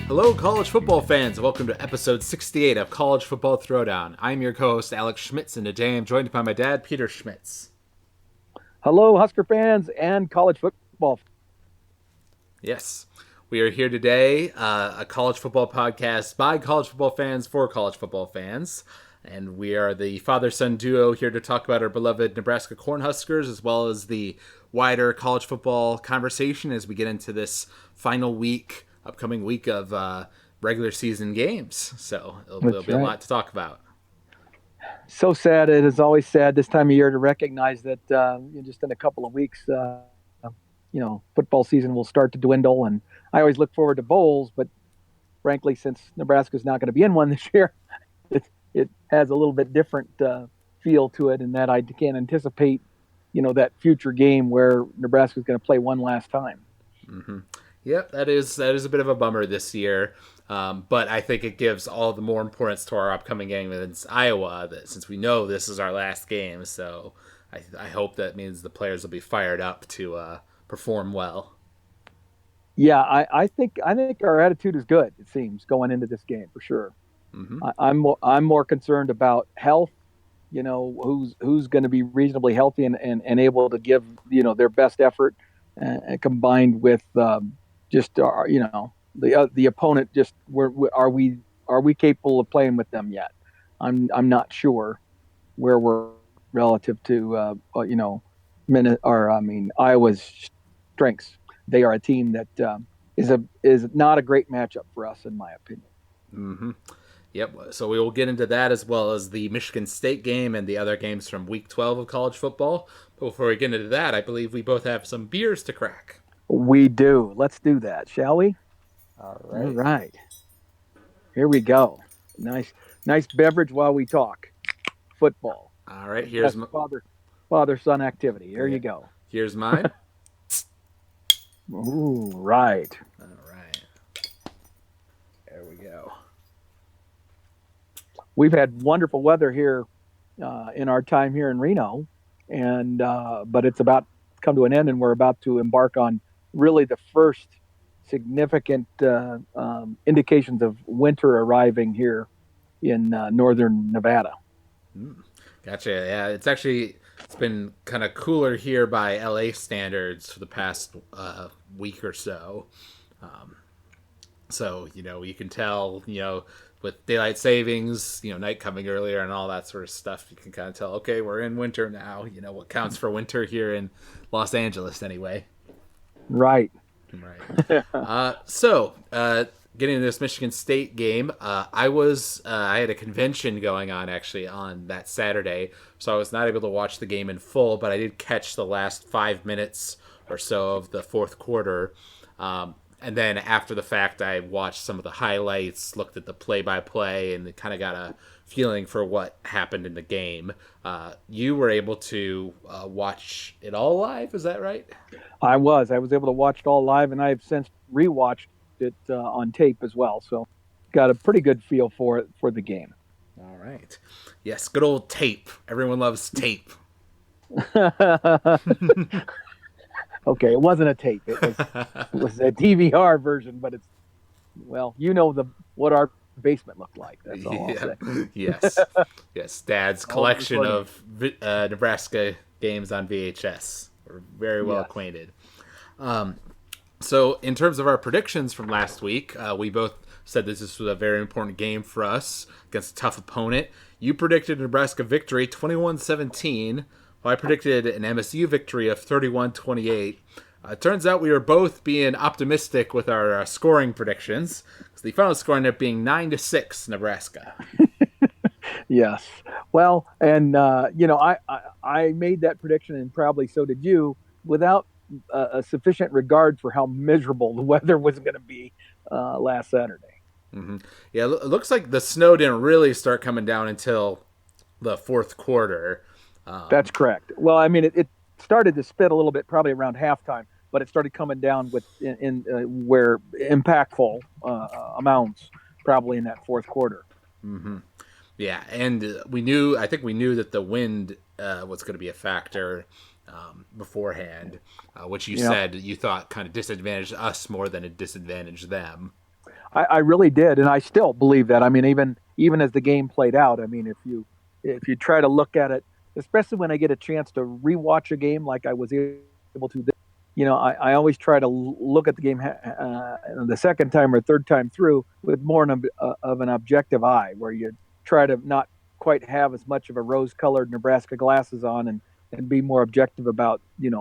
Hello, college football fans. Welcome to episode 68 of College Football Throwdown. I'm your co-host, Alex Schmitz, and today I'm joined by my dad, Peter Schmitz. Hello, Husker fans and college football. Yes, we are here today, a college football podcast by college football fans for college football fans. And we are the father-son duo here to talk about our beloved Nebraska Cornhuskers, as well as the wider college football conversation as we get into this final week, upcoming week of regular season games. So there'll be a lot to talk about. So sad. It is always sad this time of year to recognize that just in a couple of weeks, football season will start to dwindle. And I always look forward to bowls, but frankly, since Nebraska's not going to be in one this year, it has a little bit different feel to it, in that I can't anticipate, that future game where Nebraska's going to play one last time. Mm-hmm. Yep, that is a bit of a bummer this year, but I think it gives all the more importance to our upcoming game against Iowa, that since we know this is our last game, so I hope that means the players will be fired up to perform well. Yeah, I think our attitude is good, it seems, going into this game for sure. Mm-hmm. I'm more concerned about health. Who's going to be reasonably healthy and able to give their best effort, combined with just our, the opponent. Just are we capable of playing with them yet? I'm not sure where we're relative to Iowa's strengths. They are a team that is not a great matchup for us, in my opinion. Mm-hmm. Yep, so we will get into that as well as the Michigan State game and the other games from Week 12 of college football. But before we get into that, I believe we both have some beers to crack. We do. Let's do that, shall we? All right. All right. Here we go. Nice beverage while we talk football. All right, here's my father-son activity. Here you go. Here's mine. Ooh, right. All right. There we go. We've had wonderful weather here in our time here in Reno, and but it's about to come to an end, and we're about to embark on really the first significant indications of winter arriving here in northern Nevada. Gotcha. Yeah, it's been kind of cooler here by LA standards for the past week or so. So you can tell with daylight savings, night coming earlier and all that sort of stuff, you can kind of tell, okay, we're in winter now. What counts for winter here in Los Angeles anyway. Right. So, getting into this Michigan State game, I had a convention going on actually on that Saturday, so I was not able to watch the game in full, but I did catch the last 5 minutes or so of the fourth quarter. And then after the fact, I watched some of the highlights, looked at the play-by-play, and kind of got a feeling for what happened in the game. You were able to watch it all live, is that right? I was able to watch it all live, and I have since rewatched it on tape as well. So got a pretty good feel for the game. All right. Yes, good old tape. Everyone loves tape. Okay, it wasn't a tape. It was a DVR version, but it's, well, what our basement looked like. That's all I'll say. Yes. Dad's collection of Nebraska games on VHS. We're very well acquainted. So in terms of our predictions from last week, we both said this was a very important game for us against a tough opponent. You predicted Nebraska victory 21-17. Well, I predicted an MSU victory of 31-28. It turns out we were both being optimistic with our scoring predictions, because the final score ended up being 9-6 Nebraska. Yes. Well, and I made that prediction, and probably so did you, without a sufficient regard for how miserable the weather was going to be last Saturday. Mm-hmm. Yeah, it looks like the snow didn't really start coming down until the fourth quarter. That's correct. Well, I mean, it started to spit a little bit probably around halftime, but it started coming down where impactful amounts probably in that fourth quarter. Mm-hmm. Yeah, and I think we knew that the wind was going to be a factor beforehand, which you Yeah. said you thought kind of disadvantaged us more than it disadvantaged them. I really did, and I still believe that. I mean, even as the game played out, I mean, if you try to look at it, especially when I get a chance to rewatch a game like I was able to, I always try to look at the game the second time or third time through with more of an objective eye, where you try to not quite have as much of a rose-colored Nebraska glasses on, and be more objective about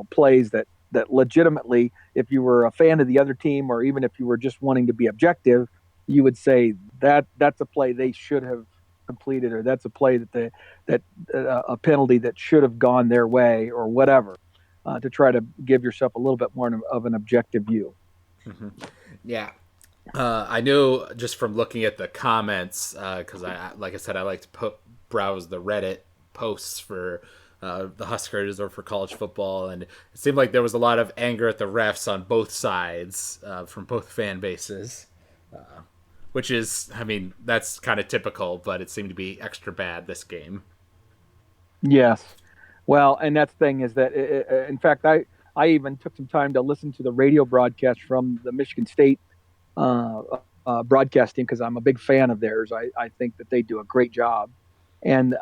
plays that legitimately, if you were a fan of the other team, or even if you were just wanting to be objective, you would say that's a play they should have completed, or that's a play that a penalty that should have gone their way, or whatever, to try to give yourself a little bit more of an objective view. Mm-hmm. Yeah. I know just from looking at the comments, because like I said, I like to browse the Reddit posts for the Huskers or for college football, and it seemed like there was a lot of anger at the refs on both sides, from both fan bases, which is, I mean, that's kind of typical, but it seemed to be extra bad this game. Yes. Well, and that thing is that, in fact, I even took some time to listen to the radio broadcast from the Michigan State broadcast team, because I'm a big fan of theirs. I think that they do a great job, and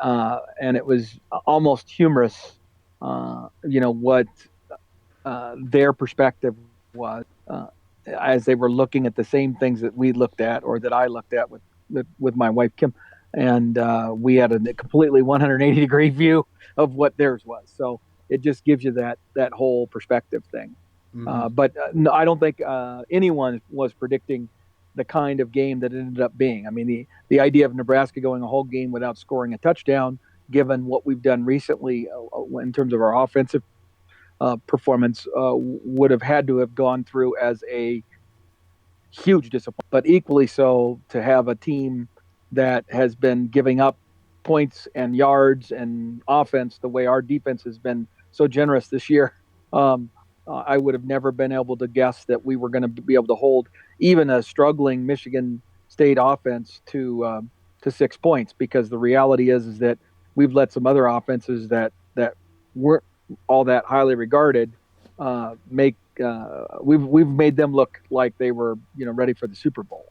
it was almost humorous, what their perspective was, as they were looking at the same things that we looked at, or that I looked at with my wife Kim, and we had a completely 180-degree view of what theirs was. So it just gives you that whole perspective thing. Mm-hmm. But no, I don't think anyone was predicting the kind of game that it ended up being. I mean, the idea of Nebraska going a whole game without scoring a touchdown, given what we've done recently in terms of our offensive performance, would have had to have gone through as a huge disappointment. But equally so, to have a team that has been giving up points and yards and offense the way our defense has been so generous this year. I would have never been able to guess that we were going to be able to hold even a struggling Michigan State offense to 6 points, because the reality is that we've let some other offenses that weren't all that highly regarded we've made them look like they were ready for the Super Bowl.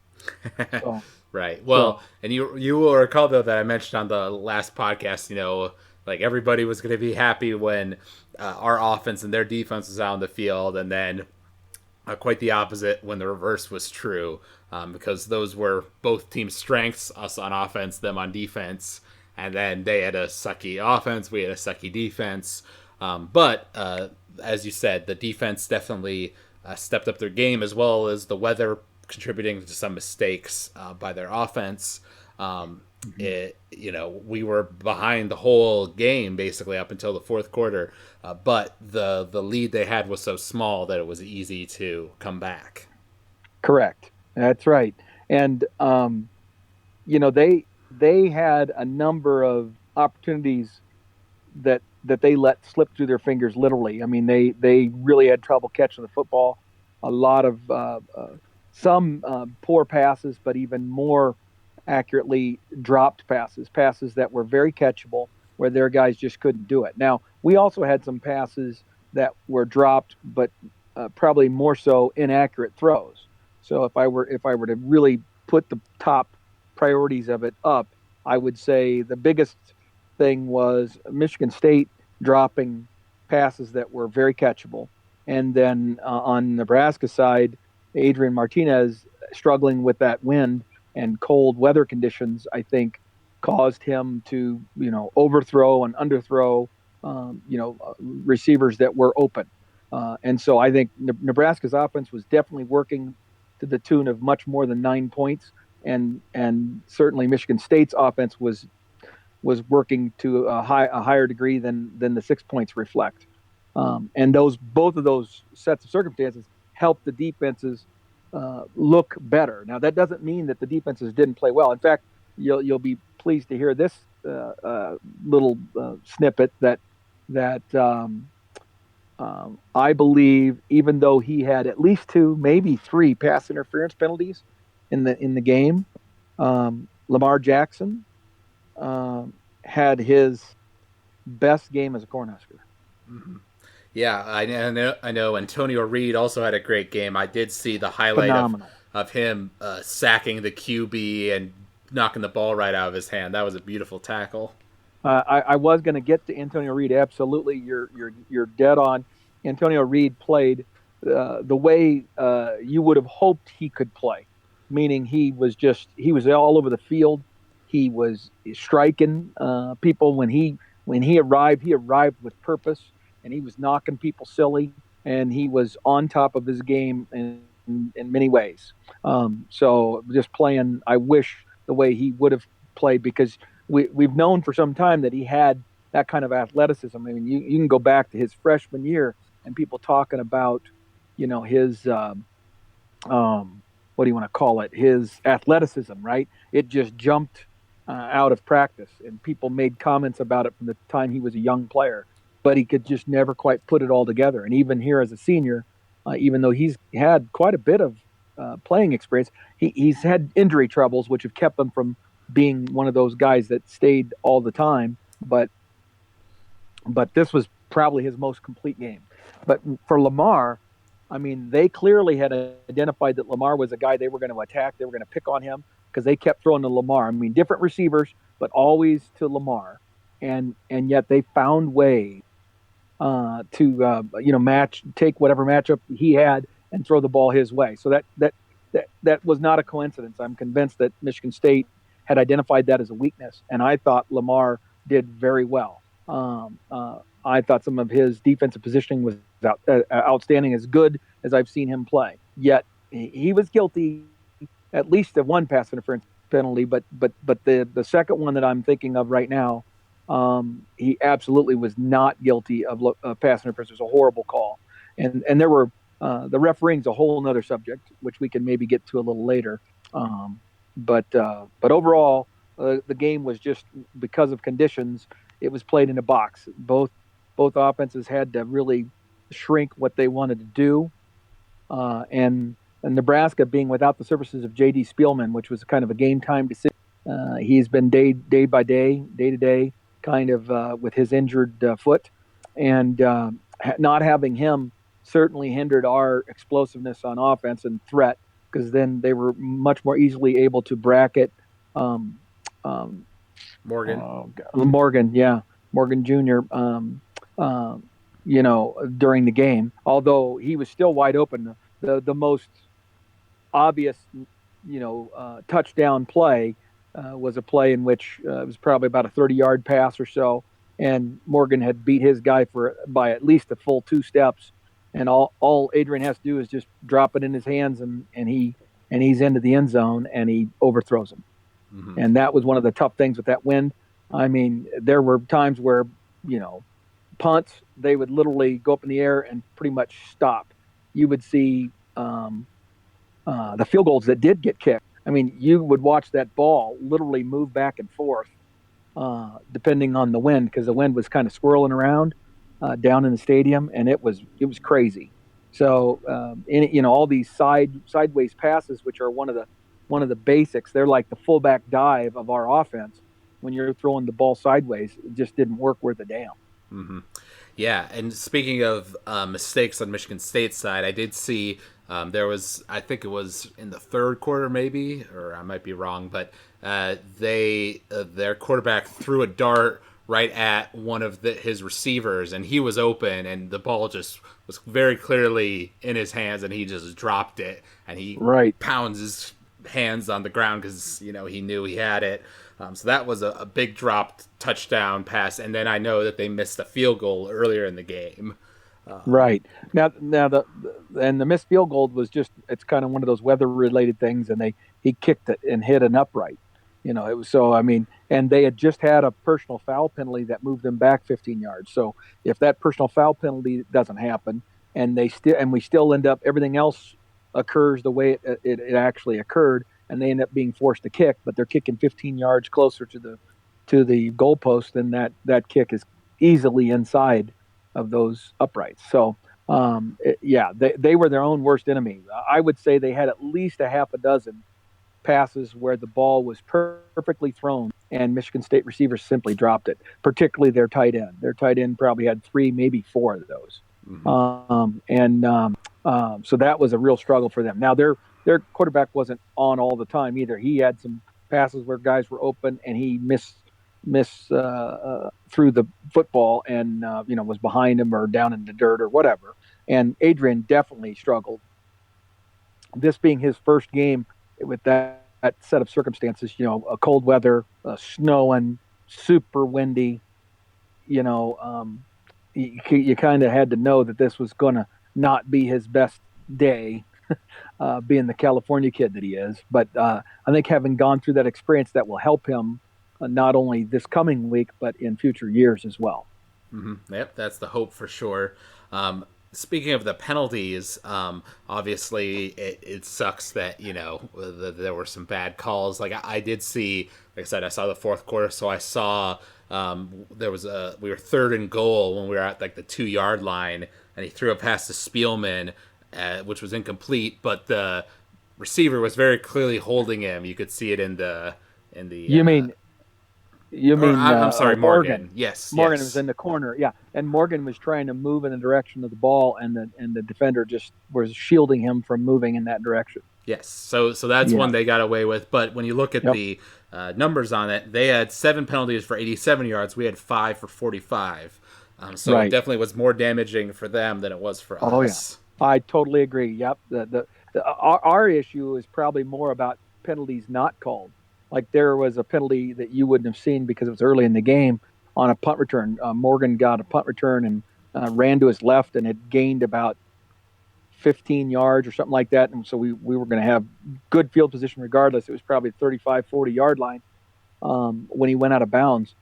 So, right. Well, and you will recall though that I mentioned on the last podcast, like everybody was going to be happy when our offense and their defense was out on the field, and then quite the opposite when the reverse was true, because those were both teams' strengths, us on offense, them on defense, and then they had a sucky offense, we had a sucky defense. But as you said, the defense definitely stepped up their game, as well as the weather contributing to some mistakes by their offense. We were behind the whole game basically up until the fourth quarter, but the lead they had was so small that it was easy to come back. Correct. That's right. And they had a number of opportunities that they let slip through their fingers, literally. I mean, they really had trouble catching the football. A lot of some poor passes, but even more accurately dropped passes that were very catchable, where their guys just couldn't do it. Now, we also had some passes that were dropped, but probably more so inaccurate throws. So if I were to really put the top priorities of it up, I would say the biggest thing was Michigan State dropping passes that were very catchable, and then on Nebraska side, Adrian Martinez struggling with that wind and cold weather conditions, I think, caused him to overthrow and underthrow receivers that were open, and so I think Nebraska's offense was definitely working to the tune of much more than 9 points, and certainly Michigan State's offense was working to a higher degree than the 6 points reflect. And both of those sets of circumstances helped the defenses look better. Now, that doesn't mean that the defenses didn't play well. In fact, you'll be pleased to hear this little snippet that I believe, even though he had at least 2, maybe 3 pass interference penalties in the game, Lamar Jackson had his best game as a Cornhusker. Mm-hmm. Yeah, I know. Antonio Reed also had a great game. I did see the highlight Phenomenal. of him sacking the QB and knocking the ball right out of his hand. That was a beautiful tackle. I was going to get to Antonio Reed. Absolutely, you're dead on. Antonio Reed played the way you would have hoped he could play, meaning he was all over the field. He was striking people when he arrived. He arrived with purpose, and he was knocking people silly, and he was on top of his game in many ways. So just playing, I wish the way he would have played because we've known for some time that he had that kind of athleticism. I mean, you can go back to his freshman year and people talking about, his what do you want to call it? His athleticism, right? It just jumped out of practice, and people made comments about it from the time he was a young player. But he could just never quite put it all together. And even here as a senior, even though he's had quite a bit of playing experience, he's had injury troubles, which have kept him from being one of those guys that stayed all the time. But this was probably his most complete game. But for Lamar, I mean, they clearly had identified that Lamar was a guy they were going to attack. They were going to pick on him because they kept throwing to Lamar. I mean, different receivers, but always to Lamar. And yet they found ways to take whatever matchup he had and throw the ball his way. So that was not a coincidence. I'm convinced that Michigan State had identified that as a weakness, and I thought Lamar did very well. I thought some of his defensive positioning was outstanding, as good as I've seen him play. Yet he was guilty at least of one pass interference penalty, but the second one that I'm thinking of right now, he absolutely was not guilty of pass interference. It was a horrible call, and there were the refereeing's a whole other subject, which we can maybe get to a little later. But overall, the game was just because of conditions. It was played in a box. Both offenses had to really shrink what they wanted to do, and Nebraska being without the services of J.D. Spielman, which was kind of a game time decision. He's been day by day to day, kind of with his injured foot, and not having him certainly hindered our explosiveness on offense and threat, because then they were much more easily able to bracket Morgan Jr. During the game, although he was still wide open. The most obvious, touchdown play was a play in which it was probably about a 30-yard pass or so, and Morgan had beat his guy by at least a full 2 steps, and all Adrian has to do is just drop it in his hands, and he's into the end zone, and he overthrows him. Mm-hmm. And that was one of the tough things with that wind. I mean, there were times where, punts, they would literally go up in the air and pretty much stop. You would see the field goals that did get kicked. I mean, you would watch that ball literally move back and forth depending on the wind, because the wind was kind of swirling around down in the stadium, and it was crazy. So, all these sideways passes, which are one of the basics, they're like the fullback dive of our offense. When you're throwing the ball sideways, it just didn't work worth a damn. Mm-hmm. Yeah, and speaking of mistakes on Michigan State's side, I did see there was, I think it was in the third quarter maybe, or I might be wrong, but their quarterback threw a dart right at one of his receivers, and he was open, and the ball just was very clearly in his hands, and he just dropped it, and he pounds his hands on the ground because he knew he had it. So that was a big dropped touchdown pass, and then I know that they missed a field goal earlier in the game. Right now the missed field goal was it's kind of one of those weather related things, and he kicked it and hit an upright. It was and they had just had a personal foul penalty that moved them back 15 yards. So if that personal foul penalty doesn't happen, and we still end up, everything else occurs the way it actually occurred, and they end up being forced to kick, but they're kicking 15 yards closer to the goalpost, then that kick is easily inside of those uprights. So they were their own worst enemy. I would say they had at least a half a dozen passes where the ball was perfectly thrown and Michigan State receivers simply dropped it, particularly their tight end. Their tight end probably had 3, maybe 4 of those. So that was a real struggle for them. Now their quarterback wasn't on all the time either. He had some passes where guys were open and he miss threw the football and was behind him or down in the dirt or whatever. And Adrian definitely struggled. This being his first game with that set of circumstances, a cold weather, snowing, super windy, you know, you kind of had to know that this was going to not be his best day, being the California kid that he is. But I think having gone through that experience, that will help him not only this coming week, but in future years as well. Yep, that's the hope for sure. Speaking of the penalties, obviously it sucks that there were some bad calls. Like I did see, like I said, I saw the fourth quarter, so I saw we were 3rd and goal when we were at like the 2-yard line, and he threw a pass to Spielman, which was incomplete, but the receiver was very clearly holding him. You could see it in the. I'm sorry, Morgan. Yes, Morgan was in the corner. Yeah, and Morgan was trying to move in the direction of the ball, and the defender just was shielding him from moving in that direction. Yes, so that's one they got away with. But when you look at the numbers on it, they had 7 penalties for 87 yards. We had 5 for 45. So it definitely was more damaging for them than it was for us. Oh yeah, I totally agree. Yep, our issue is probably more about penalties not called. Like there was a penalty that you wouldn't have seen because it was early in the game on a punt return. Morgan got a punt return and ran to his left and had gained about 15 yards or something like that. And so we were going to have good field position regardless. It was probably 35, 40-yard line when he went out of bounds.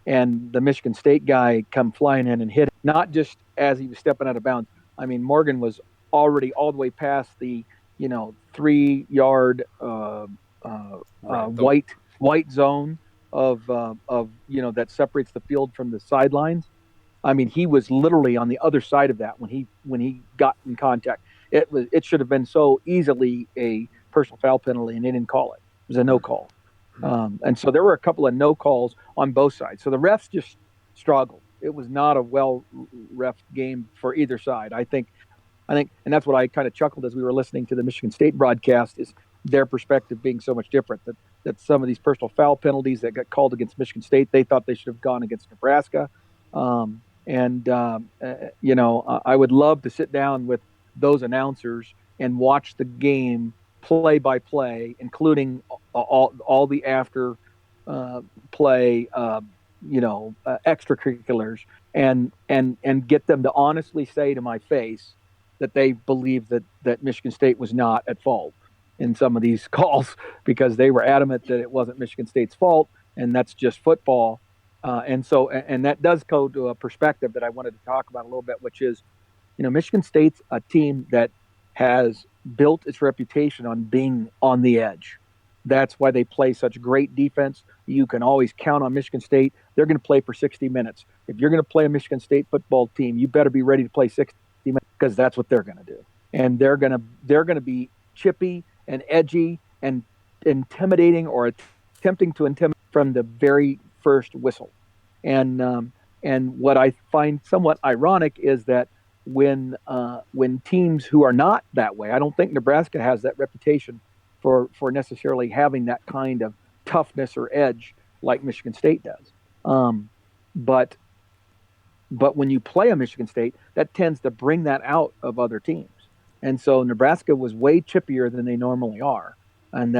And the Michigan State guy come flying in and hit him, not just as he was stepping out of bounds. I mean, Morgan was already all the way past the 3-yard white zone of that separates the field from the sidelines. I mean, he was literally on the other side of that when he got in contact. It should have been so easily a personal foul penalty, and they didn't call it. It was a no call. And so there were a couple of no calls on both sides. So the refs just struggled. It was not a well ref game for either side. I think, and that's what I kind of chuckled as we were listening to the Michigan State broadcast, is their perspective being so much different. That some of these personal foul penalties that got called against Michigan State, they thought they should have gone against Nebraska. I would love to sit down with those announcers and watch the game play by play, including all the after play, extracurriculars, and get them to honestly say to my face that they believe that Michigan State was not at fault in some of these calls, because they were adamant that it wasn't Michigan State's fault, and that's just football. And that does go to a perspective that I wanted to talk about a little bit, which is, Michigan State's a team that has built its reputation on being on the edge. That's why they play such great defense. You can always count on Michigan State. They're going to play for 60 minutes. If you're going to play a Michigan State football team, you better be ready to play 60 minutes, because that's what they're going to do. And they're going to be chippy and edgy and intimidating, or attempting to intimidate from the very first whistle. And what I find somewhat ironic is that when teams who are not that way, I don't think Nebraska has that reputation for necessarily having that kind of toughness or edge like Michigan State does. But when you play a Michigan State, that tends to bring that out of other teams. And so Nebraska was way chippier than they normally are, and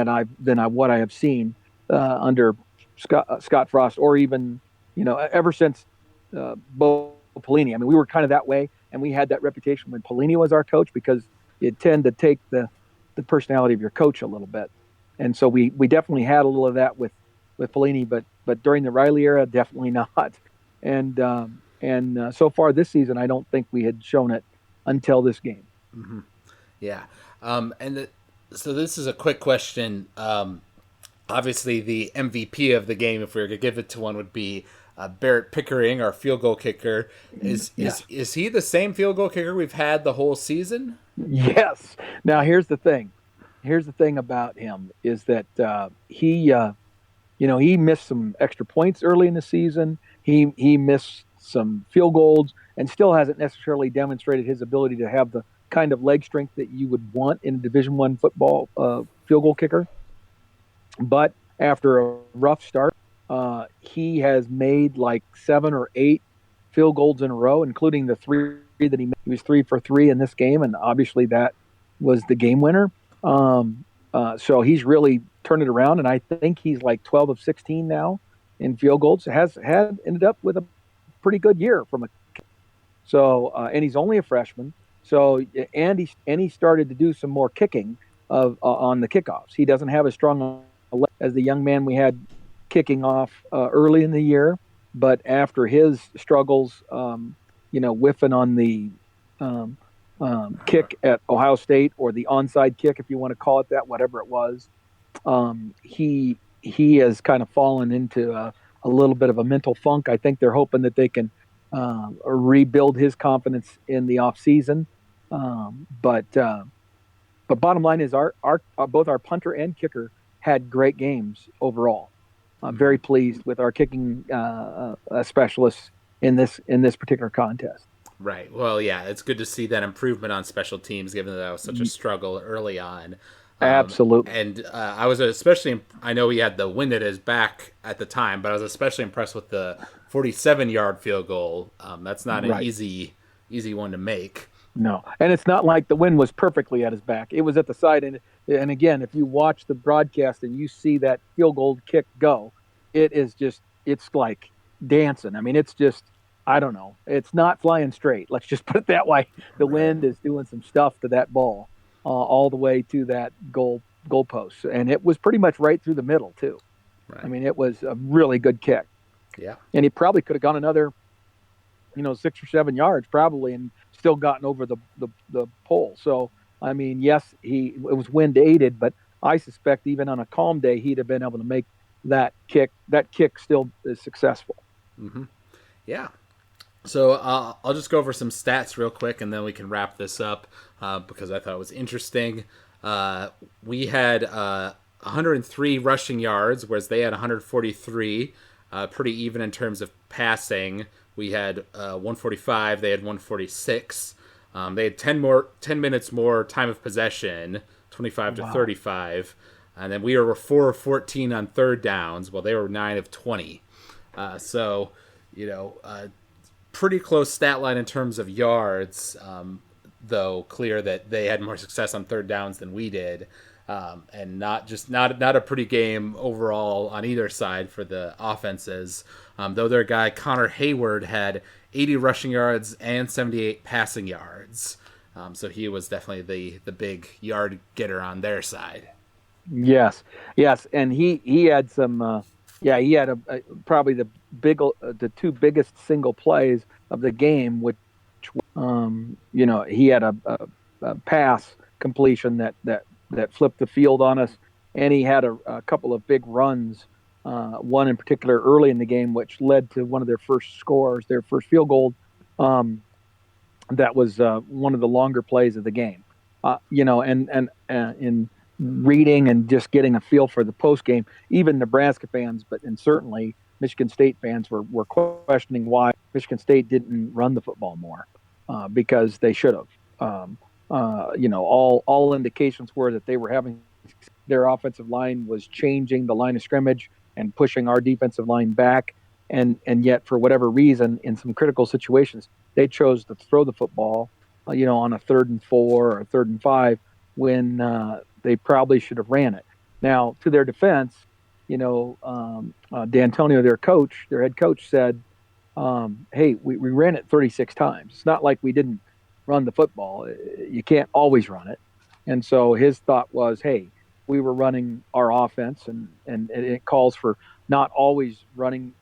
what I have seen under Scott Frost, or even ever since Bo Pelini. I mean, we were kind of that way, and we had that reputation when Pelini was our coach, because you tend to take the personality of your coach a little bit, and so we definitely had a little of that with Pelini, but during the Riley era, definitely not. And so far this season, I don't think we had shown it until this game. Mm-hmm. Yeah. So this is a quick question. Obviously, the MVP of the game, if we were to give it to one, would be Barrett Pickering, our field goal kicker. Is he the same field goal kicker we've had the whole season? Yes. Now, here's the thing. Here's the thing about him is that he missed some extra points early in the season. He missed some field goals, and still hasn't necessarily demonstrated his ability to have the kind of leg strength that you would want in a Division I football field goal kicker. But after a rough start, he has made like 7 or 8 field goals in a row, including the 3 that he made. He was 3 for 3 in this game, and obviously that was the game winner. So he's really turned it around, and I think he's like 12 of 16 now in field goals. Has had ended up with a pretty good year from a and he's only a freshman. So he started to do some more kicking on the kickoffs. He doesn't have as strong as the young man we had kicking off early in the year, but after his struggles, whiffing on the kick at Ohio State, or the onside kick, if you want to call it that, whatever it was, he has kind of fallen into a little bit of a mental funk. I think they're hoping that they can rebuild his confidence in the off season. But bottom line is our both our punter and kicker had great games overall. I'm very pleased with our kicking specialists in this particular contest. Right. Well, yeah, it's good to see that improvement on special teams, given that was such a struggle early on. Absolutely. And I was especially, I know he had the wind at his back at the time, but I was especially impressed with the 47-yard field goal. That's not an easy one to make. No, and it's not like the wind was perfectly at his back. It was at the side, and again, if you watch the broadcast and you see that field goal kick go, it's like dancing. I mean, it's just, I don't know. It's not flying straight. Let's just put it that way. The wind is doing some stuff to that ball all the way to that goalpost, and it was pretty much right through the middle too. Right. I mean, it was a really good kick. Yeah, and he probably could have gone another, 6 or 7 yards probably, and still gotten over the pole. So, I mean, yes, it was wind aided, but I suspect even on a calm day, he'd have been able to make that kick. That kick still is successful. Mm-hmm. Yeah. So I'll just go over some stats real quick, and then we can wrap this up because I thought it was interesting. We had 103 rushing yards, whereas they had 143. Pretty even in terms of passing. We had 145. They had 146. They had 10 minutes more time of possession, 25 to 35. And then we were 4 of 14 on third downs, while they were 9 of 20. So, pretty close stat line in terms of yards, though clear that they had more success on third downs than we did. And not a pretty game overall on either side for the offenses. Though their guy Connor Hayward had 80 rushing yards and 78 passing yards. So he was definitely the big yard getter on their side. Yes, and he had some. He had probably the two biggest single plays of the game, which he had a pass completion that flipped the field on us, and he had a couple of big runs, one in particular early in the game, which led to one of their first scores, their first field goal. That was one of the longer plays of the game. And in reading and just getting a feel for the post game, even Nebraska fans, and certainly Michigan State fans were questioning why Michigan State didn't run the football more, because they should have. All indications were that they were having their offensive line was changing the line of scrimmage and pushing our defensive line back, and yet for whatever reason, in some critical situations, they chose to throw the football, on a 3rd and 4 or 3rd and 5 when they probably should have ran it. Now, to their defense, D'Antonio, their head coach, said, "Hey, we ran it 36 times. It's not like we didn't run the football. You can't always run it." And so his thought was, hey, we were running our offense, and it calls for not always running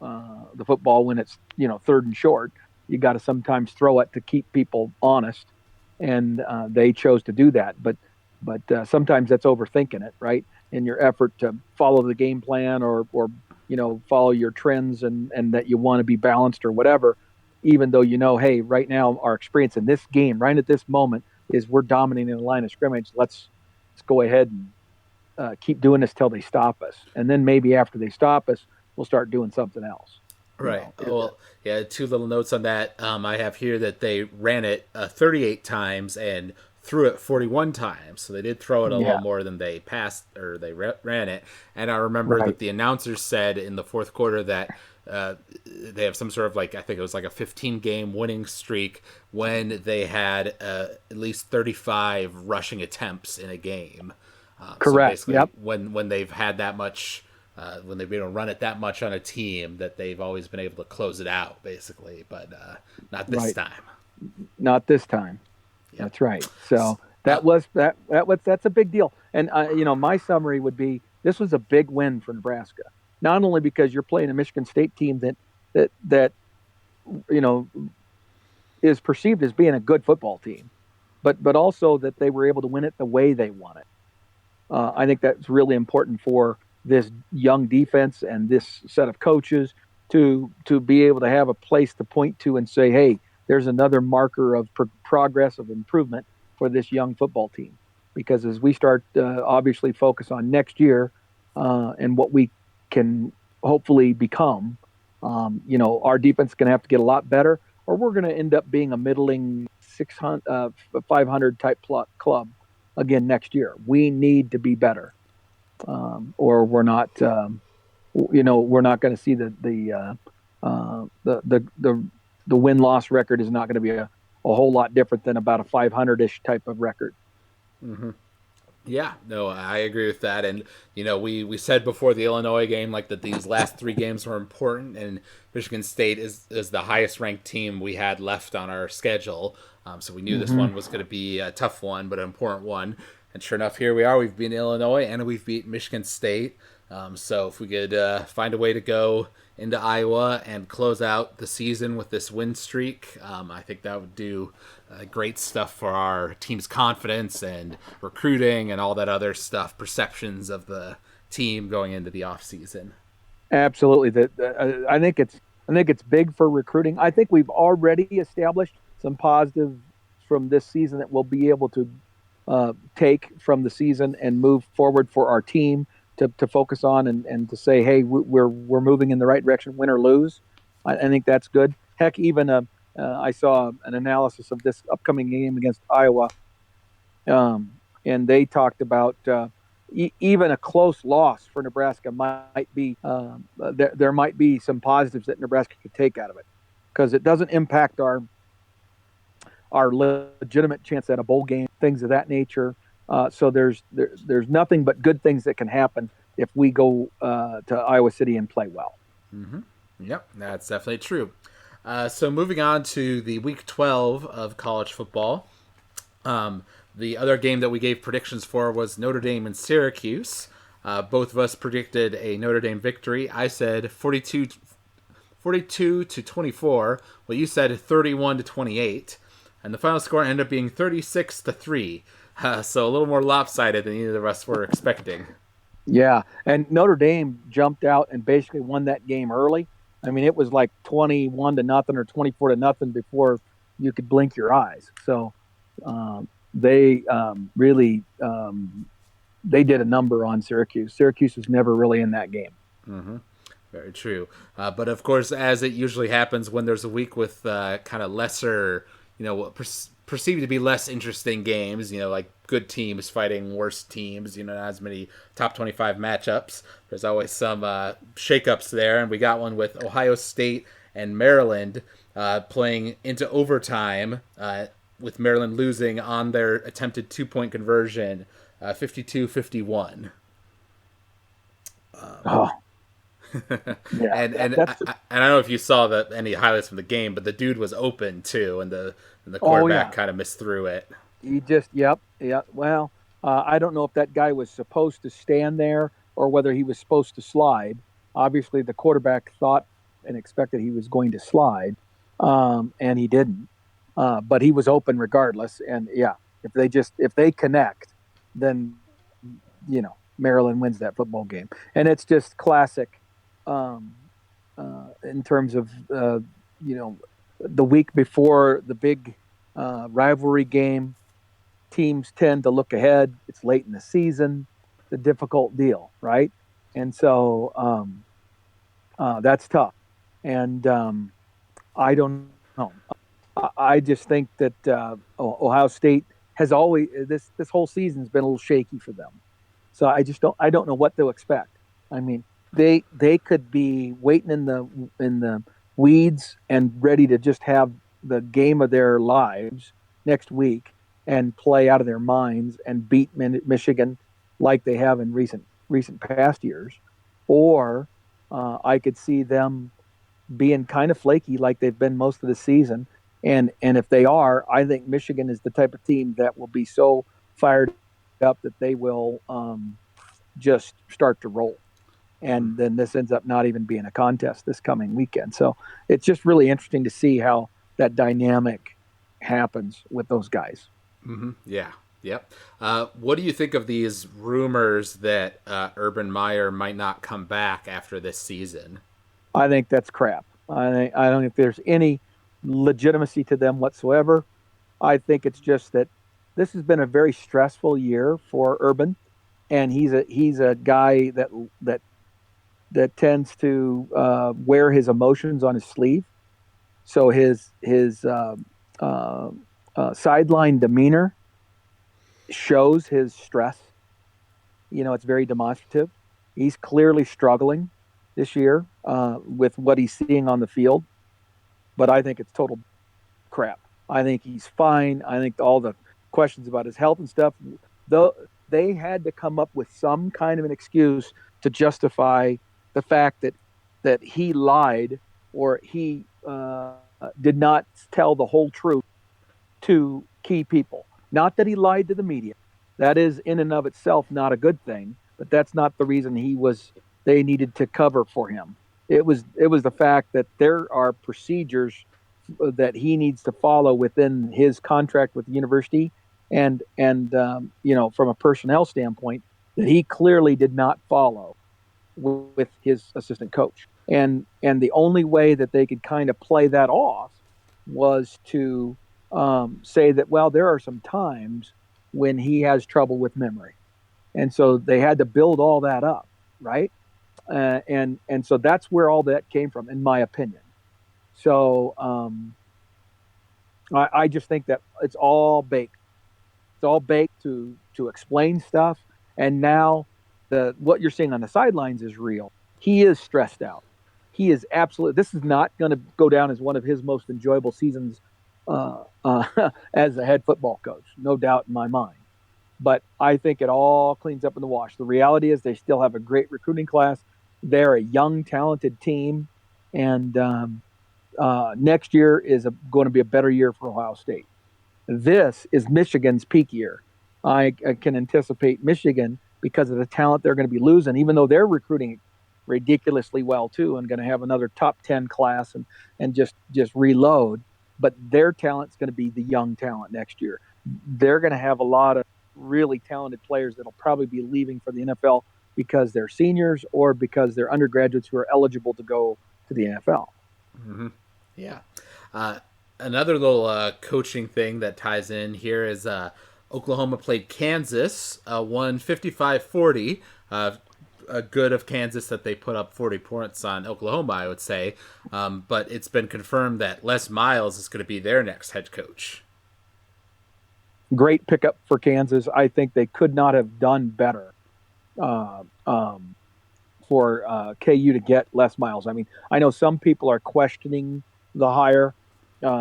the football when it's 3rd and short. You got to sometimes throw it to keep people honest, and they chose to do that. But sometimes that's overthinking it, right? In your effort to follow the game plan or follow your trends and that you want to be balanced or whatever, even though hey, right now our experience in this game, right at this moment, is we're dominating the line of scrimmage. Let's go ahead and keep doing this till they stop us. And then maybe after they stop us, we'll start doing something else. Right. Well, yeah, two little notes on that. I have here that they ran it 38 times and threw it 41 times. So they did throw it a little Yeah, more than they passed or they ran it. And I remember right. that the announcers said in the fourth quarter that they have some sort of like, I think it was like a 15-game winning streak when they had at least 35 rushing attempts in a game. So Correct. basically, Yep. when they've had that much, when they've been able to run it that much on a team, that they've always been able to close it out, basically. But not this Right. time. Not this time. Yep. That's right. So Uh, that's a big deal. And my summary would be this was a big win for Nebraska. Not only because you're playing a Michigan State team that you know is perceived as being a good football team, but also that they were able to win it the way they won it. I think that's really important for this young defense and this set of coaches to be able to have a place to point to and say, hey, there's another marker of progress of improvement for this young football team. Because as we start obviously focus on next year and what we can hopefully become, our defense is going to have to get a lot better, or we're going to end up being a middling 500 type club again next year. We need to be better, or we're not. We're not going to see the win loss record is not going to be a whole lot different than about a 500-ish type of record. mm-hmm. Yeah, no, I agree with that. And, we said before the Illinois game, like, that these last three games were important, and Michigan State is the highest ranked team we had left on our schedule. So we knew this Mm-hmm. one was going to be a tough one, but an important one. And sure enough, here we are. We've beaten Illinois and we've beat Michigan State. So if we could find a way to go into Iowa and close out the season with this win streak, I think that would do great stuff for our team's confidence and recruiting and all that other stuff, perceptions of the team going into the off season. Absolutely. I think it's big for recruiting. I think we've already established some positive from this season that we'll be able to take from the season and move forward for our team to focus on and to say, hey, we're moving in the right direction, win or lose. I think that's good. Heck, even I saw an analysis of this upcoming game against Iowa, and they talked about even a close loss for Nebraska might be there might be some positives that Nebraska could take out of it, because it doesn't impact our legitimate chance at a bowl game, things of that nature. So there's nothing but good things that can happen if we go to Iowa City and play well. Mm-hmm. Yep, that's definitely true. So moving on to the Week 12 of college football. The other game that we gave predictions for was Notre Dame and Syracuse. Both of us predicted a Notre Dame victory. I said 42 to 24. Well, you said 31 to 28. And the final score ended up being 36 to 3. So a little more lopsided than either of us were expecting. Yeah, and Notre Dame jumped out and basically won that game early. I mean, it was like 21 to nothing or 24 to nothing before you could blink your eyes. So they really they did a number on Syracuse. Syracuse was never really in that game. Mm-hmm. Very true. But of course, as it usually happens when there's a week with kind of lesser, perceived to be less interesting games, like good teams fighting worse teams, not as many top 25 matchups. There's always some shakeups there, and we got one with Ohio State and Maryland playing into overtime, with Maryland losing on their attempted 2-point conversion, 52-51. Oh. Yeah, and I don't know if you saw any highlights from the game, but the dude was open too, and the quarterback kind of missed through it. He just yep. Well, I don't know if that guy was supposed to stand there or whether he was supposed to slide. Obviously, the quarterback thought and expected he was going to slide, and he didn't. But he was open regardless. And yeah, if they connect, then Maryland wins that football game, and it's just classic. In terms of the week before the big rivalry game, teams tend to look ahead. It's late in the season. It's a difficult deal, right? And so that's tough. And I don't know. I just think that Ohio State has always this whole season's been a little shaky for them. So I don't know what to expect. I mean, they could be waiting in the weeds and ready to just have the game of their lives next week and play out of their minds and beat Michigan like they have in recent past years, or I could see them being kind of flaky like they've been most of the season. And if they are, I think Michigan is the type of team that will be so fired up that they will just start to roll. And then this ends up not even being a contest this coming weekend. So it's just really interesting to see how that dynamic happens with those guys. Mm-hmm. Yeah. Yep. What do you think of these rumors that Urban Meyer might not come back after this season? I think that's crap. I don't think there's any legitimacy to them whatsoever. I think it's just that this has been a very stressful year for Urban, and he's a guy that tends to wear his emotions on his sleeve. So his sideline demeanor shows his stress. It's very demonstrative. He's clearly struggling this year with what he's seeing on the field, but I think it's total crap. I think he's fine. I think all the questions about his health and stuff, though, they had to come up with some kind of an excuse to justify the fact that he lied or he did not tell the whole truth to key people. Not that he lied to the media. That is in and of itself not a good thing, but that's not the reason they needed to cover for him. It was the fact that there are procedures that he needs to follow within his contract with the university, and from a personnel standpoint, that he clearly did not follow with his assistant coach. And the only way that they could kind of play that off was to say that, well, there are some times when he has trouble with memory, and so they had to build all that up, right? And so that's where all that came from, in my opinion. So I just think that it's all baked. It's all baked to explain stuff. And now what you're seeing on the sidelines is real. He is stressed out. He is absolutely. This is not going to go down as one of his most enjoyable seasons as a head football coach, no doubt in my mind. But I think it all cleans up in the wash. The reality is they still have a great recruiting class. They're a young, talented team, and next year is going to be a better year for Ohio State. This is Michigan's peak year. I can anticipate Michigan, because of the talent they're going to be losing, even though they're recruiting ridiculously well too, and going to have another top 10 class and just reload. But their talent's going to be the young talent next year. They're going to have a lot of really talented players that'll probably be leaving for the NFL because they're seniors or because they're undergraduates who are eligible to go to the NFL. Mm-hmm. Yeah. Another little coaching thing that ties in here is Oklahoma played Kansas, won 55-40. A good of Kansas that they put up 40 points on Oklahoma, I would say. But it's been confirmed that Les Miles is going to be their next head coach. Great pickup for Kansas. I think they could not have done better for KU to get Les Miles. I mean, I know some people are questioning the hire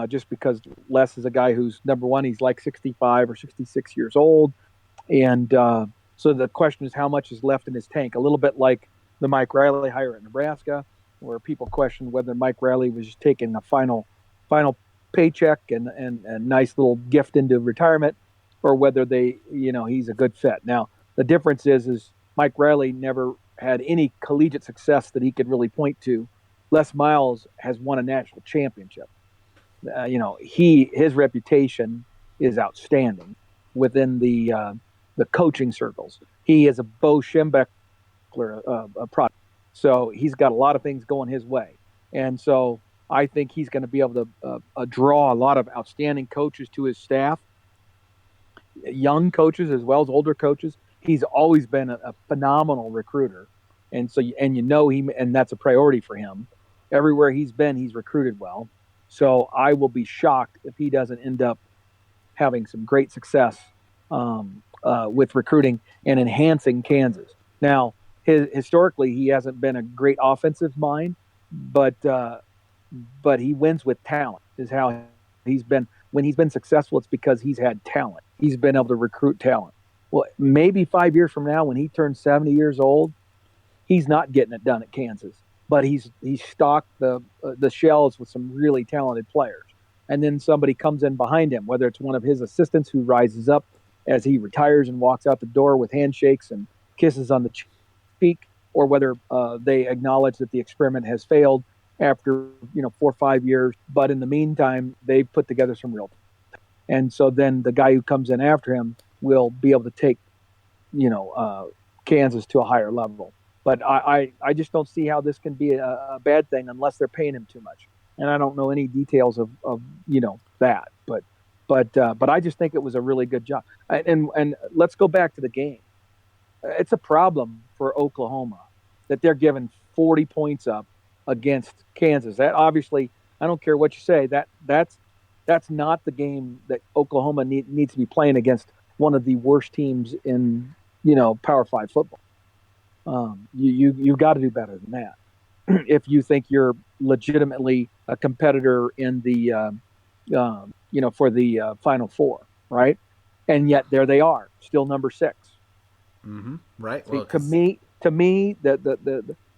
just because Les is a guy who's, number one, he's like 65 or 66 years old. And so the question is how much is left in his tank, a little bit like the Mike Riley hire at Nebraska, where people questioned whether Mike Riley was just taking a final paycheck and a nice little gift into retirement, or whether he's a good fit. Now, the difference is Mike Riley never had any collegiate success that he could really point to. Les Miles has won a national championship. His reputation is outstanding within the coaching circles. He is a Bo Schembechler product, so he's got a lot of things going his way, and so I think he's going to be able to draw a lot of outstanding coaches to his staff, young coaches as well as older coaches. He's always been a phenomenal recruiter, and so and that's a priority for him. everywhere he's been, he's recruited well. So I will be shocked if he doesn't end up having some great success with recruiting and enhancing Kansas. Now, historically, he hasn't been a great offensive mind, but he wins with talent. Is how he's been. When he's been successful, it's because he's had talent. He's been able to recruit talent. Well, maybe 5 years from now, when he turns 70 years old, he's not getting it done at Kansas, but he's stocked the shelves with some really talented players. And then somebody comes in behind him, whether it's one of his assistants who rises up as he retires and walks out the door with handshakes and kisses on the cheek, or whether they acknowledge that the experiment has failed after 4 or 5 years. But in the meantime, they've put together some real. And so then the guy who comes in after him will be able to take, Kansas to a higher level. But I just don't see how this can be a bad thing unless they're paying him too much. And I don't know any details of that. But I just think it was a really good job. And let's go back to the game. It's a problem for Oklahoma that they're giving 40 points up against Kansas. That obviously, I don't care what you say, that's not the game that Oklahoma needs to be playing against one of the worst teams in Power 5 football. You've got to do better than that if you think you're legitimately a competitor in the for the Final Four, right? And yet there they are, still number 6. Mm-hmm. Right. See, to me,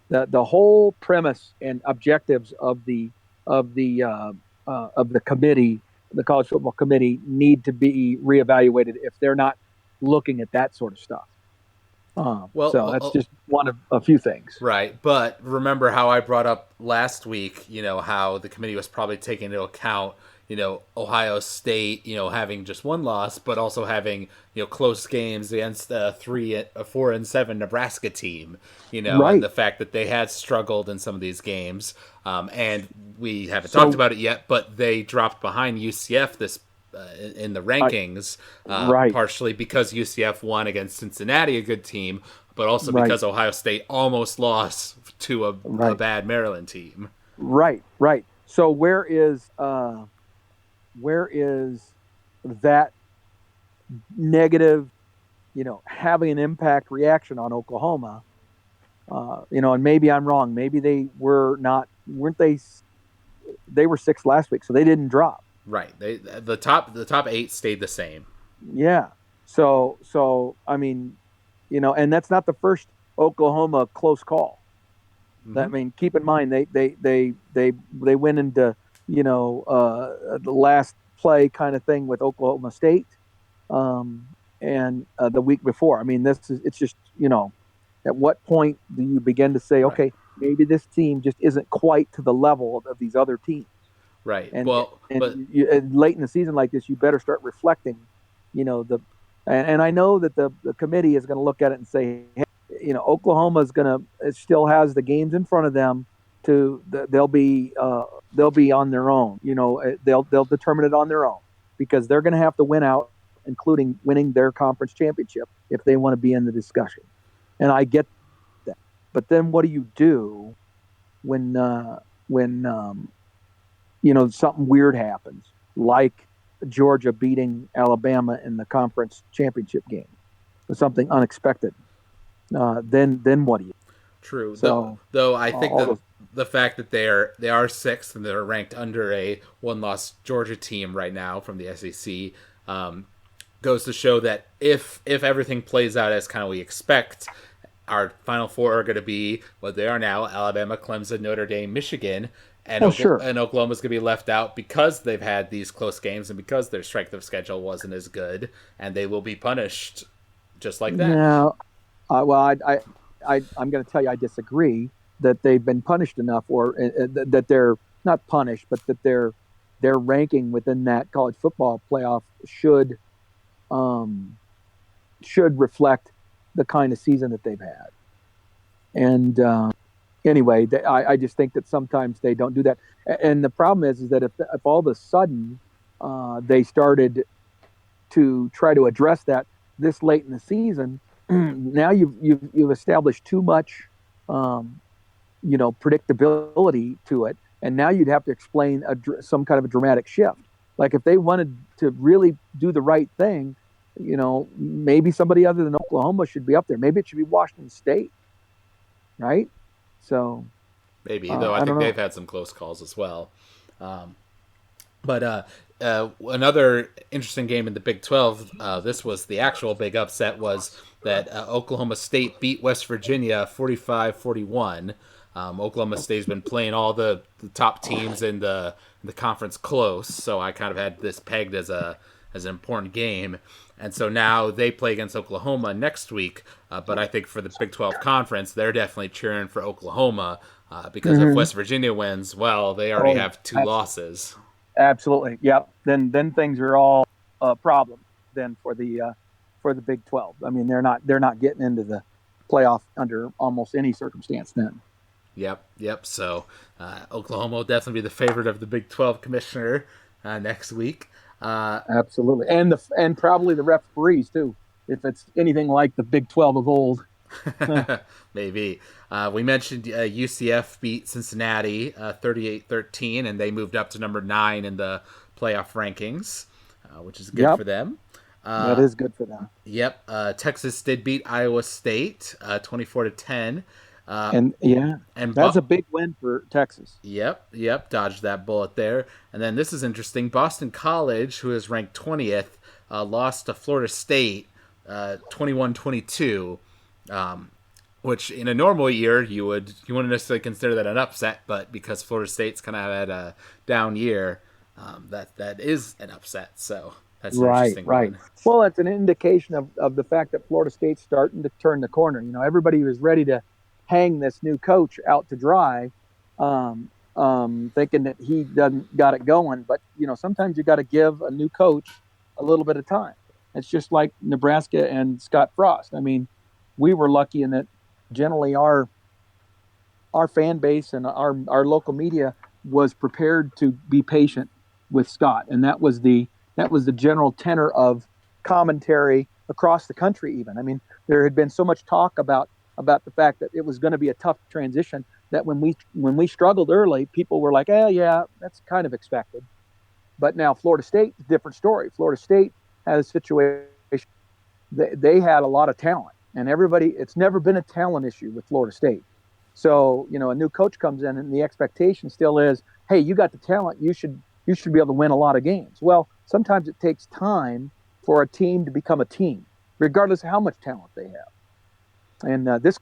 the whole premise and objectives of the committee, the college football committee, need to be reevaluated if they're not looking at that sort of stuff. So that's just one of a few things. Right. But remember how I brought up last week, how the committee was probably taking into account, Ohio State, having just one loss, but also having, close games against a 4-7 Nebraska team, right. And the fact that they had struggled in some of these games. And we haven't talked about it yet, but they dropped behind UCF this in the rankings, right. partially because UCF won against Cincinnati, a good team, but also because Ohio State almost lost to a bad Maryland team. Right. So where is that negative, having an impact reaction on Oklahoma? And maybe I'm wrong. Maybe they weren't they? They were 6th last week, so they didn't drop. Right. The top 8 stayed the same. Yeah. So I mean, and that's not the first Oklahoma close call. Mm-hmm. I mean, keep in mind they went into the last play kind of thing with Oklahoma State, and the week before. I mean, it's just at what point do you begin to say, okay, maybe this team just isn't quite to the level of these other teams? Right. And late in the season like this, you better start reflecting, and I know that the committee is going to look at it and say, hey, Oklahoma is it still has the games in front of them. They'll be on their own. They'll determine it on their own because they're going to have to win out, including winning their conference championship if they want to be in the discussion. And I get that. But then what do you do when something weird happens, like Georgia beating Alabama in the conference championship game, or something unexpected? Then what do you? True. So, though I think the fact that they are 6th and they're ranked under a 1-loss Georgia team right now from the SEC goes to show that if everything plays out as kind of we expect, our Final Four are going to be what they are now: Alabama, Clemson, Notre Dame, Michigan. And Oklahoma's going to be left out because they've had these close games and because their strength of schedule wasn't as good, and they will be punished just like that. Now, I'm going to tell you I disagree that they've been punished enough, or that they're not punished, but that their ranking within that college football playoff should reflect the kind of season that they've had. And anyway, I just think that sometimes they don't do that. And the problem is that if all of a sudden they started to try to address that this late in the season, now you've established too much predictability to it. And now you'd have to explain some kind of a dramatic shift. Like if they wanted to really do the right thing, maybe somebody other than Oklahoma should be up there. Maybe it should be Washington State, right? So maybe, though I think they've had some close calls as well. But another interesting game in the Big 12, this was the actual big upset, was that Oklahoma State beat West Virginia 45-41. Oklahoma State's been playing all the top teams in the conference close, so I kind of had this pegged as an important game. And so now they play against Oklahoma next week, but I think for the Big 12 conference, they're definitely cheering for Oklahoma because if West Virginia wins, well, they already have two losses. Absolutely, yep. Then things are all a problem then for the Big 12. I mean, they're not getting into the playoff under almost any circumstance then. Yep. So Oklahoma will definitely be the favorite of the Big 12 commissioner next week. Absolutely, and probably the referees too, if it's anything like the Big 12 of old. Maybe. We mentioned UCF beat Cincinnati 38-13, and they moved up to number 9 in the playoff rankings, which is good for them. That is good for them. Yep. Texas did beat Iowa State 24-10. And that's a big win for Texas. Yep. Dodged that bullet there. And then this is interesting. Boston College, who is ranked 20th, lost to Florida State 21-22. Which in a normal year you wouldn't necessarily consider that an upset, but because Florida State's kind of had a down year, that is an upset. So that's an interesting one. Well, it's an indication of the fact that Florida State's starting to turn the corner. Everybody was ready to hang this new coach out to dry, thinking that he doesn't got it going. But sometimes you got to give a new coach a little bit of time. It's just like Nebraska and Scott Frost. I mean, we were lucky in that generally our fan base and our local media was prepared to be patient with Scott, and that was the general tenor of commentary across the country. Even, I mean, there had been so much talk about the fact that it was going to be a tough transition that when we struggled early, people were like, yeah, that's kind of expected. But now Florida State, different story. Florida State had a situation. They had a lot of talent. And it's never been a talent issue with Florida State. So, a new coach comes in and the expectation still is, hey, you got the talent. You should be able to win a lot of games. Well, sometimes it takes time for a team to become a team, regardless of how much talent they have. And this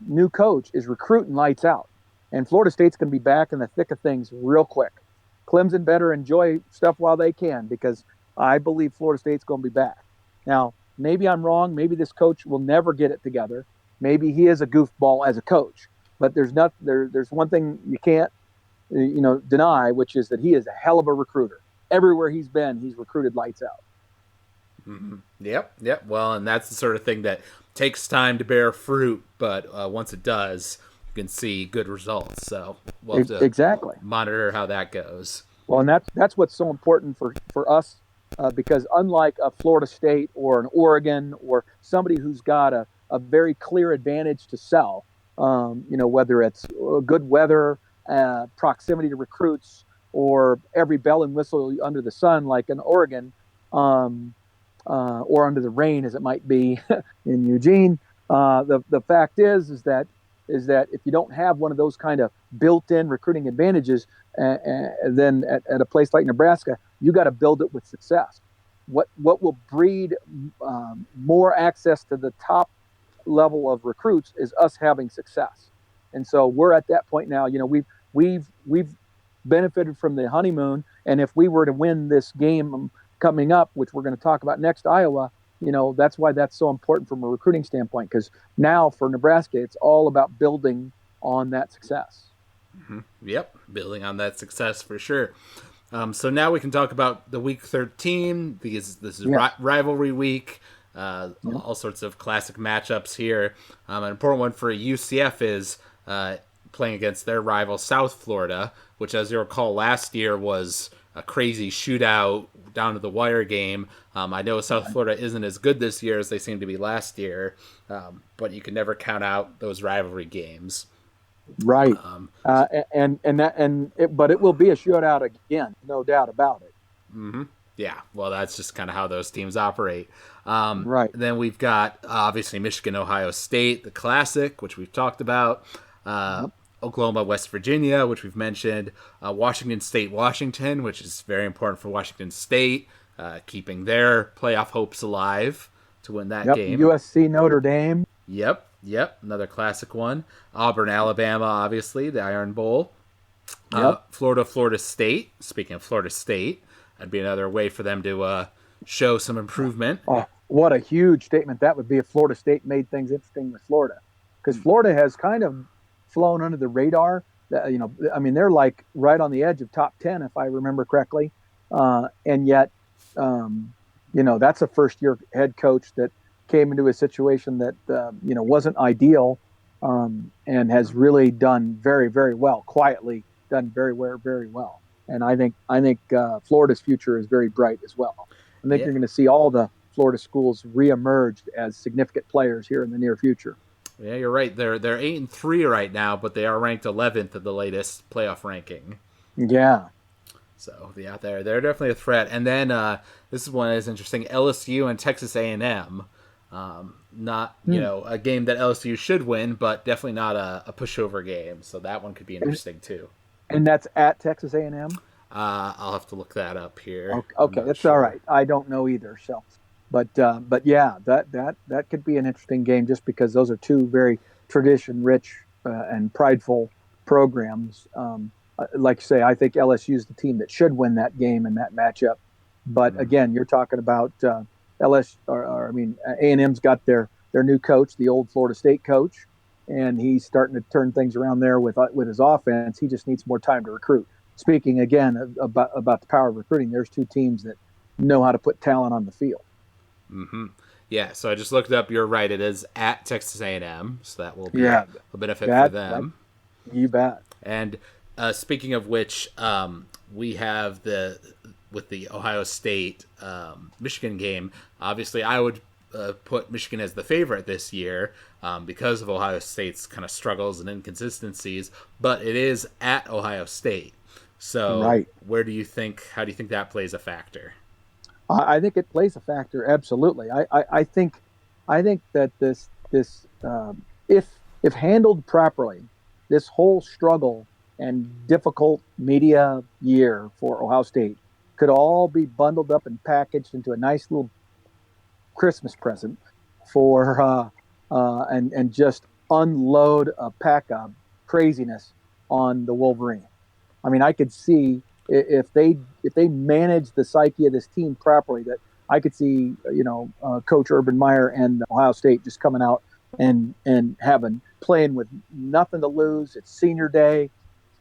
new coach is recruiting lights out. And Florida State's going to be back in the thick of things real quick. Clemson better enjoy stuff while they can, because I believe Florida State's going to be back. Now, maybe I'm wrong. Maybe this coach will never get it together. Maybe he is a goofball as a coach. But there's one thing you can't deny, which is that he is a hell of a recruiter. Everywhere he's been, he's recruited lights out. Mm-hmm. Yep. Well, and that's the sort of thing that takes time to bear fruit, but once it does, you can see good results. So we'll have to monitor how that goes. Well, and that's what's so important for us. Because unlike a Florida State or an Oregon or somebody who's got a very clear advantage to sell, whether it's good weather, proximity to recruits, or every bell and whistle under the sun, like in Oregon, or under the rain, as it might be in Eugene, the fact is that if you don't have one of those kind of built-in recruiting advantages, then at a place like Nebraska, you got to build it with success. What will breed more access to the top level of recruits is us having success. And so we're at that point now. We've benefited from the honeymoon, and if we were to win this game coming up, which we're going to talk about next, Iowa, that's why that's so important from a recruiting standpoint, because now for Nebraska, it's all about building on that success. Mm-hmm. Yep, building on that success for sure. So now we can talk about the Week 13, because this is rivalry week. All sorts of classic matchups here. An important one for UCF is playing against their rival South Florida, which, as you recall, last year was a crazy shootout, down to the wire game. I know South Florida isn't as good this year as they seemed to be last year, but you can never count out those rivalry games. Right. But it will be a shootout again, no doubt about it. Mm-hmm. Yeah, well, that's just kind of how those teams operate. Right. Then we've got, obviously, Michigan, Ohio State, the Classic, which we've talked about. Oklahoma, West Virginia, which we've mentioned. Washington State, Washington, which is very important for Washington State, keeping their playoff hopes alive to win that game. USC, Notre Dame. Yep, another classic one. Auburn, Alabama, obviously, the Iron Bowl. Florida, Florida State. Speaking of Florida State, that'd be another way for them to show some improvement. Oh, what a huge statement that would be if Florida State made things interesting with Florida. Because Florida has kind of flown under the radar. They're like right on the edge of top 10, if I remember correctly. And yet, that's a first-year head coach that came into a situation that, wasn't ideal and has really done very, very well, quietly done very, very, very well. And I think Florida's future is very bright as well. I think you're going to see all the Florida schools reemerge as significant players here in the near future. Yeah, you're right. They're 8-3 right now, but they are ranked 11th in the latest playoff ranking. Yeah. So yeah, they're definitely a threat. And then this is one that's interesting: LSU and Texas A&M. Not a game that LSU should win, but definitely not a pushover game. So that one could be interesting too. And that's at Texas A&M? I'll have to look that up here. Okay, that's sure. All right. I don't know either. So, but yeah, that could be an interesting game just because those are two very tradition-rich and prideful programs. Like you say, I think LSU is the team that should win that game in that matchup. But again, you're talking about A&M's got their new coach, the old Florida State coach, and he's starting to turn things around there with his offense. He just needs more time to recruit. Speaking again about the power of recruiting, there's two teams that know how to put talent on the field. Mm-hmm. Yeah, so I just looked up. You're right. It is at Texas A&M, so that will be a benefit for them. You bet. And speaking of which, we have with the Ohio State Michigan game. Obviously, I would put Michigan as the favorite this year because of Ohio State's kind of struggles and inconsistencies. But it is at Ohio State. So how do you think that plays a factor? I think it plays a factor. Absolutely. I think that this if handled properly, this whole struggle and difficult media year for Ohio State could all be bundled up and packaged into a nice little Christmas present for and just unload a pack of craziness on the Wolverine. I mean, I could see if they manage the psyche of this team properly, that I could see Coach Urban Meyer and Ohio State just coming out and playing with nothing to lose. It's senior day.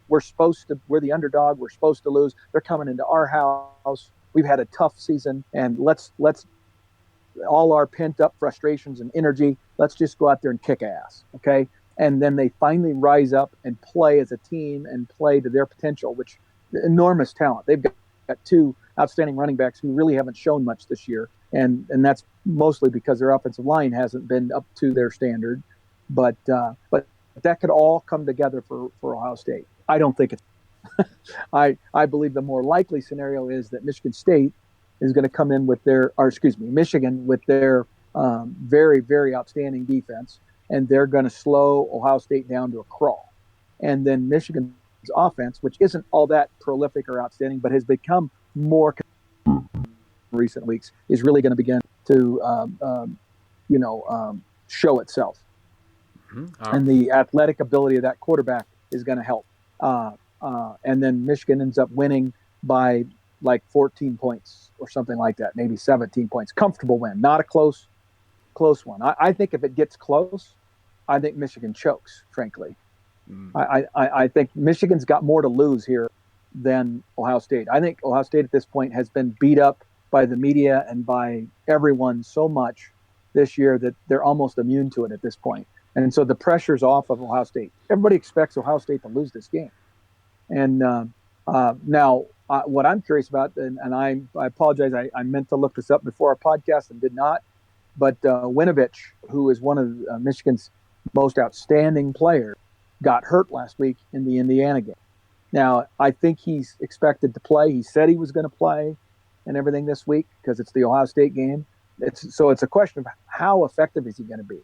We're the underdog. We're supposed to lose. They're coming into our house. We've had a tough season, and let's all our pent up frustrations and energy. Let's just go out there and kick ass. Okay. And then they finally rise up and play as a team and play to their potential, which enormous talent. They've got two outstanding running backs who really haven't shown much this year. And that's mostly because their offensive line hasn't been up to their standard. But that could all come together for Ohio State. I don't think it's I believe the more likely scenario is that Michigan State is going to come in with Michigan with their very, very outstanding defense, and they're going to slow Ohio State down to a crawl. And then Michigan's offense, which isn't all that prolific or outstanding, but has become more in recent weeks, is really going to begin to show itself. Mm-hmm. And the athletic ability of that quarterback is going to help. And then Michigan ends up winning by like 14 points or something like that, maybe 17 points. Comfortable win, not a close one. I think if it gets close, I think Michigan chokes, frankly. I think Michigan's got more to lose here than Ohio State. I think Ohio State at this point has been beat up by the media and by everyone so much this year that they're almost immune to it at this point. And so the pressure's off of Ohio State. Everybody expects Ohio State to lose this game. And Now, what I'm curious about, and I apologize, I meant to look this up before our podcast and did not, but Winovich, who is one of Michigan's most outstanding players, got hurt last week in the Indiana game. Now, I think he's expected to play. He said he was going to play and everything this week because it's the Ohio State game. So it's a question of how effective is he going to be?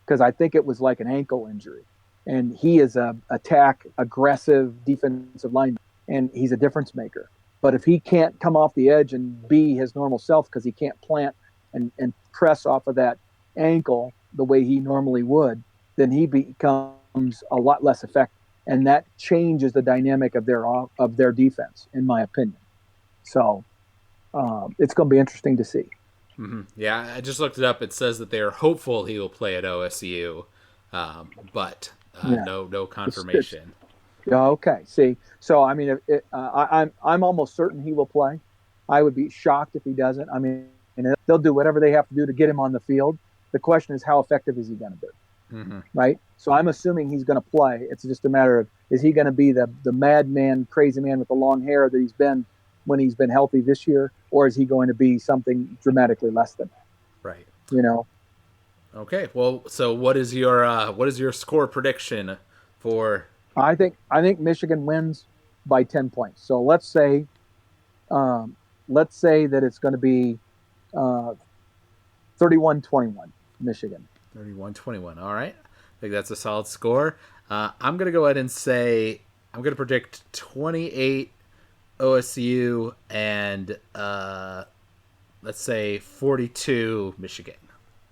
Because I think it was like an ankle injury. And he is a attack, aggressive defensive lineman, and he's a difference maker. But if he can't come off the edge and be his normal self because he can't plant and press off of that ankle the way he normally would, then he becomes a lot less effective. And that changes the dynamic of their defense, in my opinion. So it's going to be interesting to see. Mm-hmm. Yeah, I just looked it up. It says that they are hopeful he will play at OSU, but no confirmation. Okay. See, so I mean, I'm almost certain he will play. I would be shocked if he doesn't. I mean, they'll do whatever they have to do to get him on the field. The question is, how effective is he going to be? Mm-hmm. Right. So I'm assuming he's going to play. It's just a matter of, is he going to be the madman, crazy man with the long hair that he's been when he's been healthy this year, or is he going to be something dramatically less than that? Right. You know. Okay. Well, so what is your score prediction for? I think Michigan wins by 10 points. So let's say that it's going to be 31-21 Michigan. 31-21. All right. I think that's a solid score. I'm going to go ahead and say I'm going to predict 28 OSU and let's say 42 Michigan.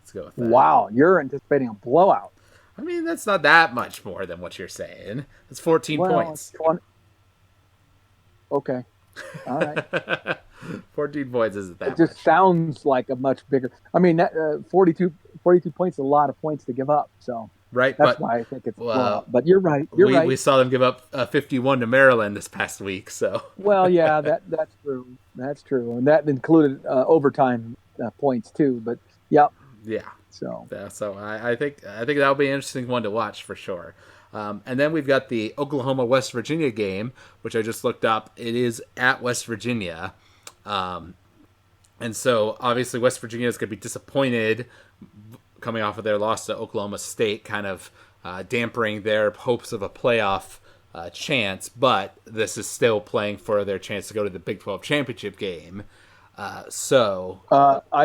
Let's go with that. Wow, you're anticipating a blowout. I mean, that's not that much more than what you're saying. It's 14 points. 20. Okay. All right. 14 points isn't that much. It just sounds like a much bigger. I mean, 42 points is a lot of points to give up. So right, that's why I think it's a blowout. But you're right. Right. We saw them give up 51 to Maryland this past week. So well, yeah, that's true. That's true, and that included overtime points too. But yeah. So I think that'll be an interesting one to watch for sure. And then we've got the Oklahoma-West Virginia game, which I just looked up. It is at West Virginia. And so obviously West Virginia is going to be disappointed coming off of their loss to Oklahoma State, kind of dampering their hopes of a playoff chance. But this is still playing for their chance to go to the Big 12 championship game. I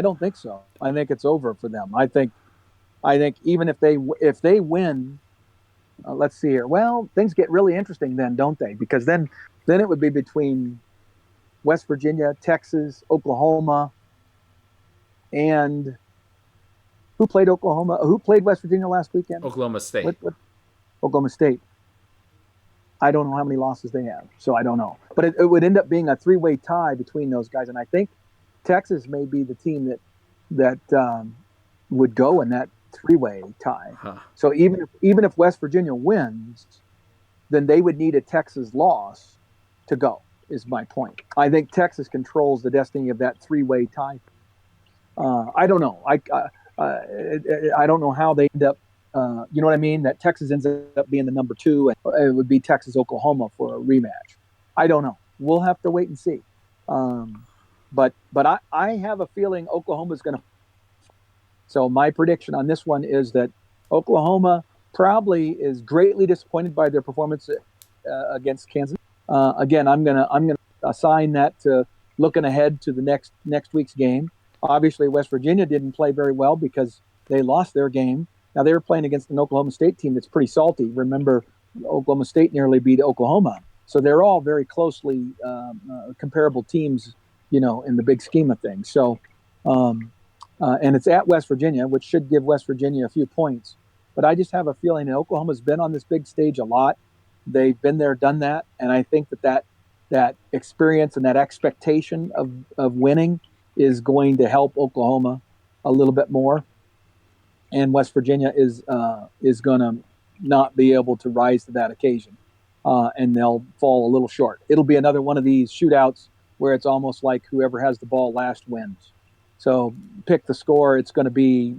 don't think so. I think it's over for them. I think even if they win, let's see here. Well, things get really interesting then, don't they? Because then it would be between West Virginia, Texas, Oklahoma, and who played Oklahoma? Who played West Virginia last weekend? Oklahoma State. What? Oklahoma State. I don't know how many losses they have, so I don't know. But it would end up being a three-way tie between those guys, and I think Texas may be the team that would go in that three-way tie. Huh. So even if West Virginia wins, then they would need a Texas loss to go, is my point. I think Texas controls the destiny of that three-way tie. I don't know. I don't know how they end up. You know what I mean? That Texas ends up being the number 2, and it would be Texas-Oklahoma for a rematch. I don't know. We'll have to wait and see. But I have a feeling Oklahoma's going to. So my prediction on this one is that Oklahoma probably is greatly disappointed by their performance against Kansas. Again, I'm gonna assign that to looking ahead to the next week's game. Obviously, West Virginia didn't play very well because they lost their game. Now, they were playing against an Oklahoma State team that's pretty salty. Remember, Oklahoma State nearly beat Oklahoma. So they're all very closely comparable teams, in the big scheme of things. So, and it's at West Virginia, which should give West Virginia a few points. But I just have a feeling that Oklahoma's been on this big stage a lot. They've been there, done that. And I think that experience and that expectation of winning is going to help Oklahoma a little bit more. And West Virginia is going to not be able to rise to that occasion, and they'll fall a little short. It'll be another one of these shootouts where it's almost like whoever has the ball last wins. So pick the score. It's going to be,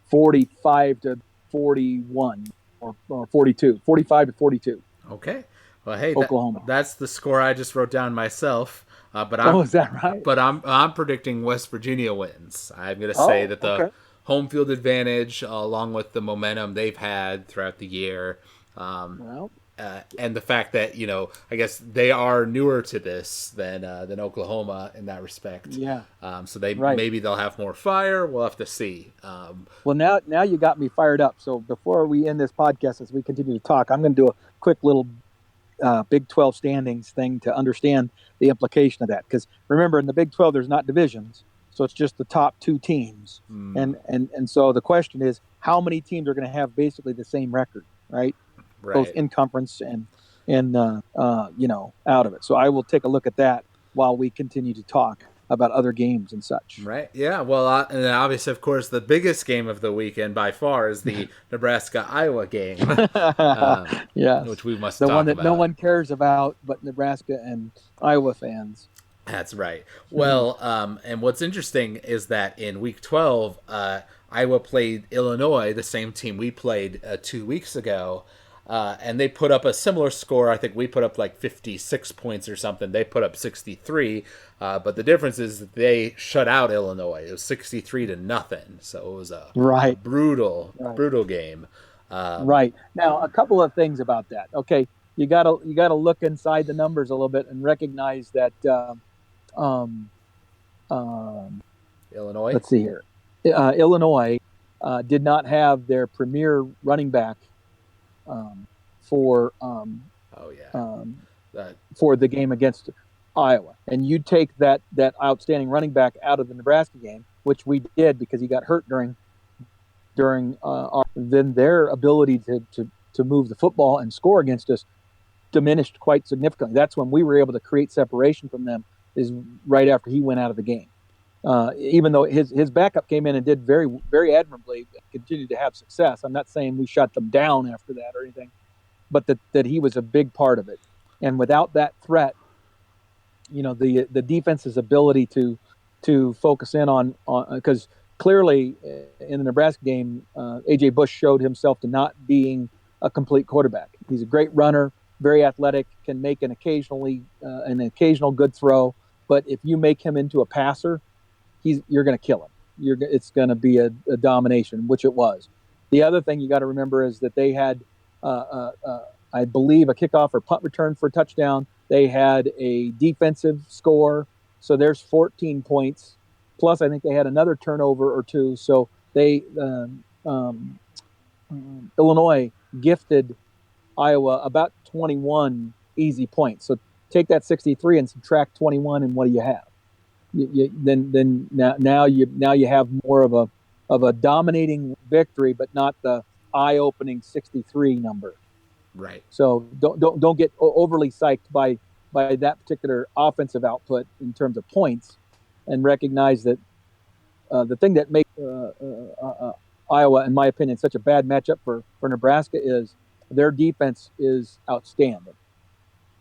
45 to 41 or 42, 45 to 42. Okay. Well, hey, Oklahoma. that's the score I just wrote down myself. But I'm, Is that right? But I'm predicting West Virginia wins. I'm going to say that the okay. home field advantage, along with the momentum they've had throughout the year, Well, and the fact that I guess they are newer to this than Oklahoma in that respect. yeah. So they Right. maybe they'll have more fire. We'll have to see. Well, now you got me fired up. So before we end this podcast, as we continue to talk, I'm going to do a quick little Big 12 standings thing to understand the implication of that. Because remember, in the Big 12, there's not divisions, so it's just the top two teams. And so the question is, how many teams are going to have basically the same record, right? Both in conference and out of it. So I will take a look at that while we continue to talk about other games and such. Right. Yeah. Well, and then obviously, of course, the biggest game of the weekend by far is the Nebraska-Iowa game, yes, which we must the talk one that about. no one cares about but Nebraska and Iowa fans. That's right. Well, and what's interesting is that in Week 12, Iowa played Illinois, the same team we played 2 weeks ago. And they put up a similar score. I think we put up like 56 points or something. They put up 63. But the difference is that they shut out Illinois. It was 63-0. So it was a brutal game. Right. Now, a couple of things about that. Okay, you gotta look inside the numbers a little bit and recognize that Illinois. Let's see here. Illinois did not have their premier running back for the game against Iowa, and you take that outstanding running back out of the Nebraska game, which we did because he got hurt during then their ability to move the football and score against us diminished quite significantly. That's when we were able to create separation from them, is right after he went out of the game. Even though his backup came in and did very, very admirably, continued to have success. I'm not saying we shut them down after that or anything, but that he was a big part of it. And without that threat, the defense's ability to focus in on because clearly in the Nebraska game, A.J. Bush showed himself to not being a complete quarterback. He's a great runner, very athletic, can make an occasional good throw, but if you make him into a passer, you're going to kill him. It's going to be a domination, which it was. The other thing you got to remember is that they had, I believe, a kickoff or punt return for a touchdown. They had a defensive score, so there's 14 points. Plus, I think they had another turnover or two. So Illinois gifted Iowa about 21 easy points. So take that 63 and subtract 21, and what do you have? Now you have more of a dominating victory, but not the eye-opening 63 number. Right. So don't get overly psyched by that particular offensive output in terms of points, and recognize that the thing that makes Iowa, in my opinion, such a bad matchup for Nebraska is their defense is outstanding.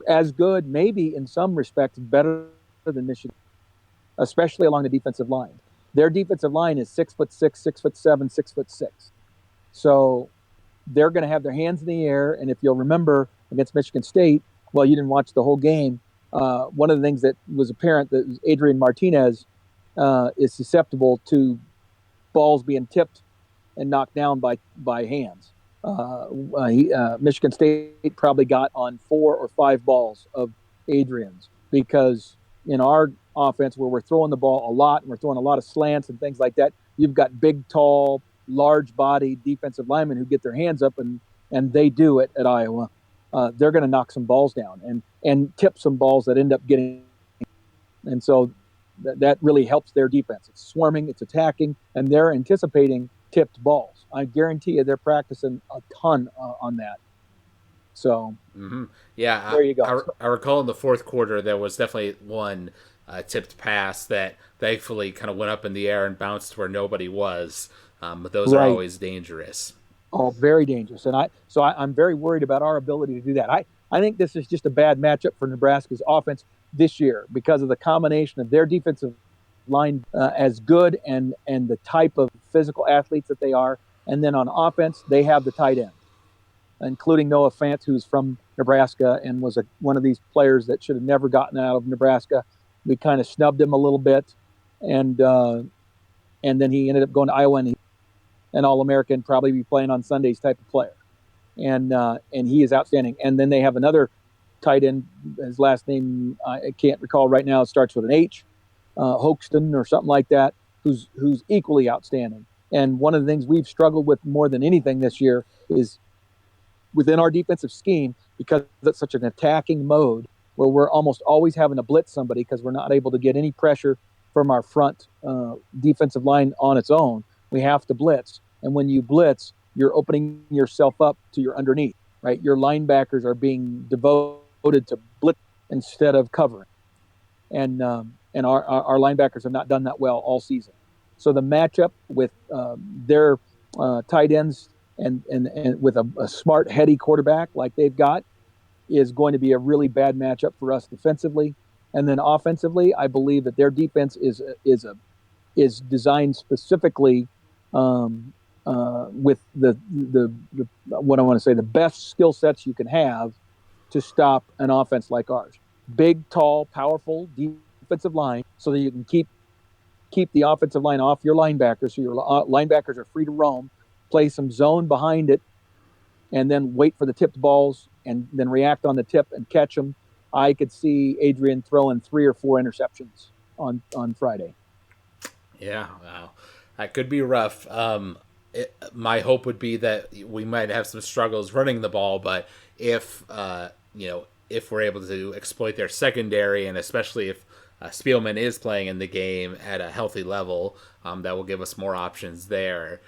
As good, maybe in some respects, better than Michigan, especially along the defensive line. Their defensive line is 6'6", 6'7", 6'6". So they're going to have their hands in the air. And if you'll remember against Michigan State, well, you didn't watch the whole game. One of the things that was apparent that Adrian Martinez is susceptible to balls being tipped and knocked down by hands. Michigan State probably got on 4 or 5 balls of Adrian's, because in our offense, where we're throwing the ball a lot and we're throwing a lot of slants and things like that, you've got big, tall, large-bodied defensive linemen who get their hands up, and they do it at Iowa. They're going to knock some balls down and tip some balls that end up getting. And so that really helps their defense. It's swarming, it's attacking, and they're anticipating tipped balls. I guarantee you they're practicing a ton on that. So, yeah, there you go. I recall in the fourth quarter there was definitely one tipped pass that thankfully kind of went up in the air and bounced where nobody was. But those are always dangerous. Oh, very dangerous. And I'm very worried about our ability to do that. I think this is just a bad matchup for Nebraska's offense this year because of the combination of their defensive line as good and the type of physical athletes that they are. And then on offense, they have the tight end. including Noah Fant, who's from Nebraska and was one of these players that should have never gotten out of Nebraska. We kind of snubbed him a little bit, and then he ended up going to Iowa, and an All-American, probably be playing on Sundays type of player, and he is outstanding. And then they have another tight end. His last name I can't recall right now. It starts with an H, Hoaxton or something like that. Who's equally outstanding. And one of the things we've struggled with more than anything this year is within our defensive scheme, because it's such an attacking mode where we're almost always having to blitz somebody because we're not able to get any pressure from our front defensive line on its own. We have to blitz. And when you blitz, you're opening yourself up to your underneath, right? Your linebackers are being devoted to blitz instead of covering. And our linebackers have not done that well all season. So the matchup with their tight ends and with a smart, heady quarterback like they've got is going to be a really bad matchup for us defensively. And then offensively, I believe that their defense is designed specifically with the what I want to say, the best skill sets you can have to stop an offense like ours. Big, tall, powerful defensive line, so that you can keep the offensive line off your linebackers, so your linebackers are free to roam, play some zone behind it, and then wait for the tipped balls and then react on the tip and catch them. I could see Adrian throwing 3 or 4 interceptions on Friday. Yeah, wow. That could be rough. My hope would be that we might have some struggles running the ball, but if we're able to exploit their secondary, and especially if Spielman is playing in the game at a healthy level, that will give us more options there.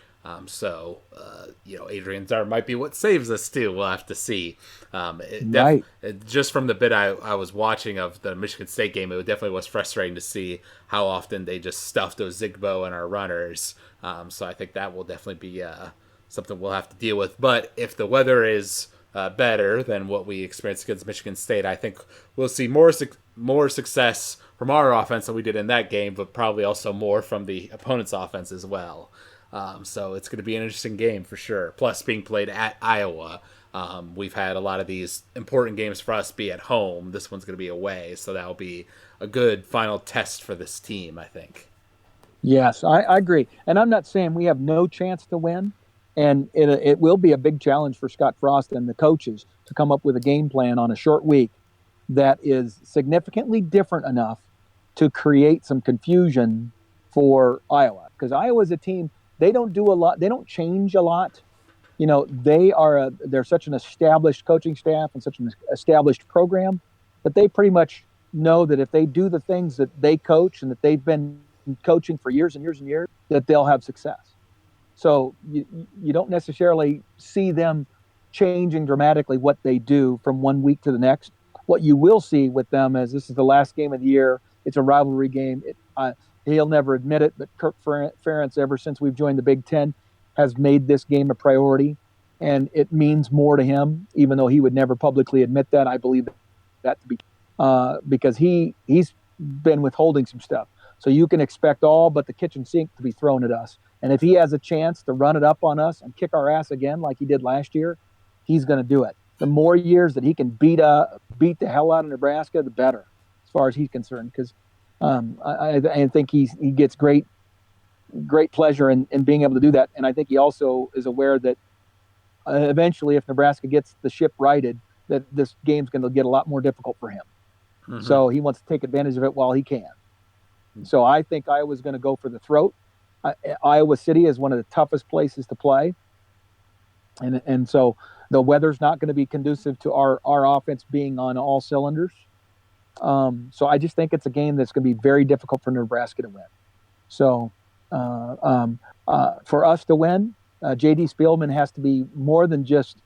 Adrian Dart might be what saves us too. We'll have to see. Right. Just from the bit I was watching of the Michigan State game, it definitely was frustrating to see how often they just stuffed Ozigbo and our runners. So I think that will definitely be something we'll have to deal with. But if the weather is better than what we experienced against Michigan State, I think we'll see more success from our offense than we did in that game, but probably also more from the opponent's offense as well. So it's going to be an interesting game for sure. Plus, being played at Iowa, we've had a lot of these important games for us be at home. This one's going to be away, so that'll be a good final test for this team, I think. Yes, I agree. And I'm not saying we have no chance to win. And it will be a big challenge for Scott Frost and the coaches to come up with a game plan on a short week that is significantly different enough to create some confusion for Iowa. Because Iowa's a team, they don't do a lot. They don't change a lot. They're such an established coaching staff and such an established program that they pretty much know that if they do the things that they coach and that they've been coaching for years and years and years, that they'll have success. So you don't necessarily see them changing dramatically what they do from one week to the next. What you will see with them is this is the last game of the year. It's a rivalry game. He'll never admit it, but Kirk Ferentz, ever since we've joined the Big Ten, has made this game a priority, and it means more to him, even though he would never publicly admit that. I believe that to be because he's been withholding some stuff. So you can expect all but the kitchen sink to be thrown at us. And if he has a chance to run it up on us and kick our ass again like he did last year, he's going to do it. The more years that he can beat the hell out of Nebraska, the better, as far as he's concerned. Because I think he gets great pleasure in being able to do that. And I think he also is aware that eventually, if Nebraska gets the ship righted, that this game's going to get a lot more difficult for him. Mm-hmm. So he wants to take advantage of it while he can. So I think Iowa's going to go for the throat. Iowa City is one of the toughest places to play. And so the weather's not going to be conducive to our offense being on all cylinders. So I just think it's a game that's going to be very difficult for Nebraska to win. So for us to win, J.D. Spielman has to be more than just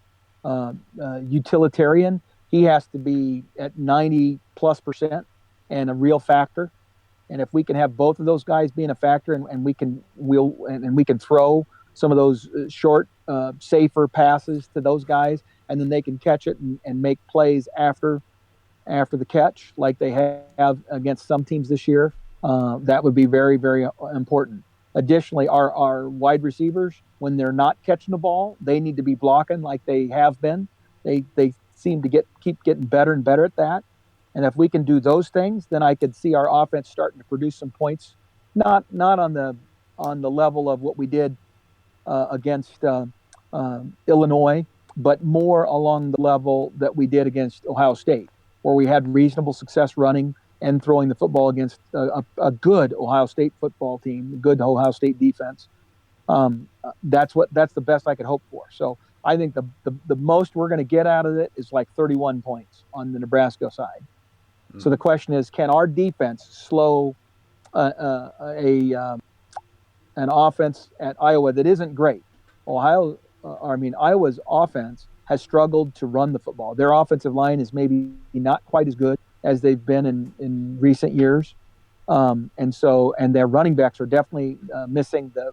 utilitarian. He has to be at 90+% and a real factor. And if we can have both of those guys being a factor, and we can throw some of those short, safer passes to those guys, and then they can catch it and make plays after the catch, like they have against some teams this year, that would be very, very important. Additionally, our wide receivers, when they're not catching the ball, they need to be blocking like they have been. They seem to keep getting better and better at that. And if we can do those things, then I could see our offense starting to produce some points. Not on the level of what we did against Illinois, but more along the level that we did against Ohio State, where we had reasonable success running and throwing the football against a good Ohio State football team, a good Ohio State defense. That's the best I could hope for. So I think the most we're going to get out of it is like 31 points on the Nebraska side. Mm-hmm. So the question is, can our defense slow an offense at Iowa that isn't great? Iowa's offense has struggled to run the football. Their offensive line is maybe not quite as good as they've been in recent years. And their running backs are definitely missing the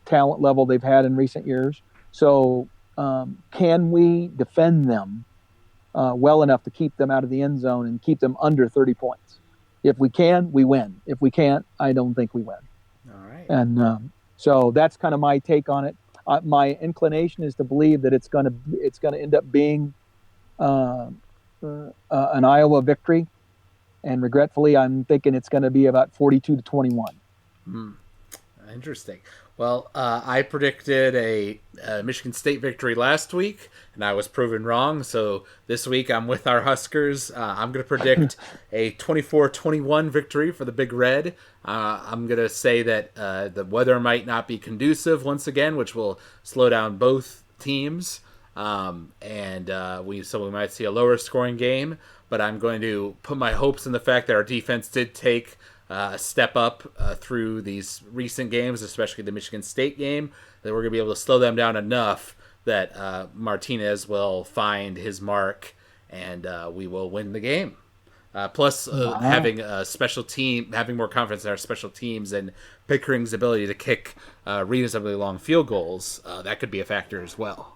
talent level they've had in recent years. So can we defend them well enough to keep them out of the end zone and keep them under 30 points? If we can, we win. If we can't, I don't think we win. All right. And so that's kind of my take on it. My inclination is to believe that it's going to end up being an Iowa victory, and regretfully, I'm thinking it's going to be about 42-21. Interesting. Well, I predicted a Michigan State victory last week, and I was proven wrong. So this week I'm with our Huskers. I'm going to predict a 24-21 victory for the Big Red. I'm going to say that the weather might not be conducive once again, which will slow down both teams. We might see a lower scoring game, but I'm going to put my hopes in the fact that our defense did take a step up through these recent games, especially the Michigan State game, that we're going to be able to slow them down enough that Martinez will find his mark and we will win the game. Plus, having a special team, having more confidence in our special teams and Pickering's ability to kick reasonably long field goals, that could be a factor as well.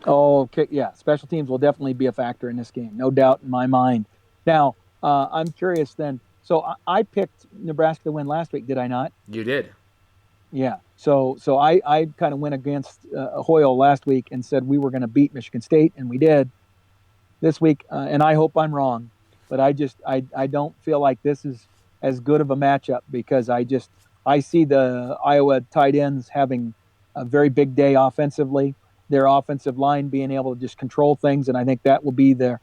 Oh, okay. Yeah. Special teams will definitely be a factor in this game. No doubt in my mind. Now, I'm curious then. So I picked Nebraska to win last week, did I not? You did. Yeah. So I kind of went against Hoyle last week and said we were going to beat Michigan State, and we did this week. And I hope I'm wrong, but I don't feel like this is as good of a matchup because I see the Iowa tight ends having a very big day offensively. Their offensive line being able to just control things, and I think that will be their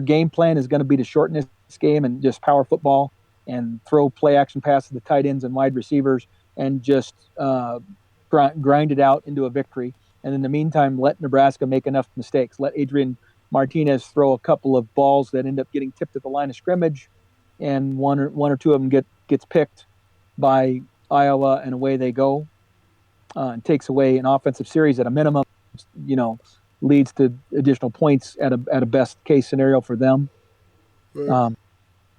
game plan is going to be to shorten this game and just power football and throw play action passes to tight ends and wide receivers and just grind it out into a victory. And in the meantime, let Nebraska make enough mistakes. Let Adrian Martinez throw a couple of balls that end up getting tipped at the line of scrimmage, and one or two of them gets picked by Iowa, and away they go. And takes away an offensive series at a minimum. Leads to additional points at a best case scenario for them. Right.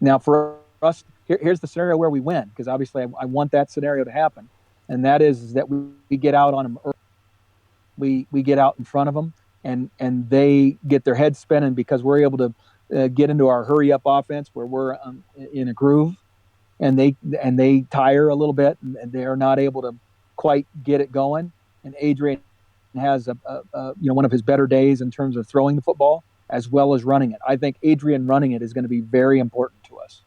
Now for us, here's the scenario where we win, because obviously I want that scenario to happen, and that is that we get out on them early. We get out in front of them, and they get their heads spinning because we're able to get into our hurry up offense where we're in a groove, and they tire a little bit and they are not able to quite get it going. And Adrian has one of his better days in terms of throwing the football as well as running it. I think Adrian running it is going to be very important to us.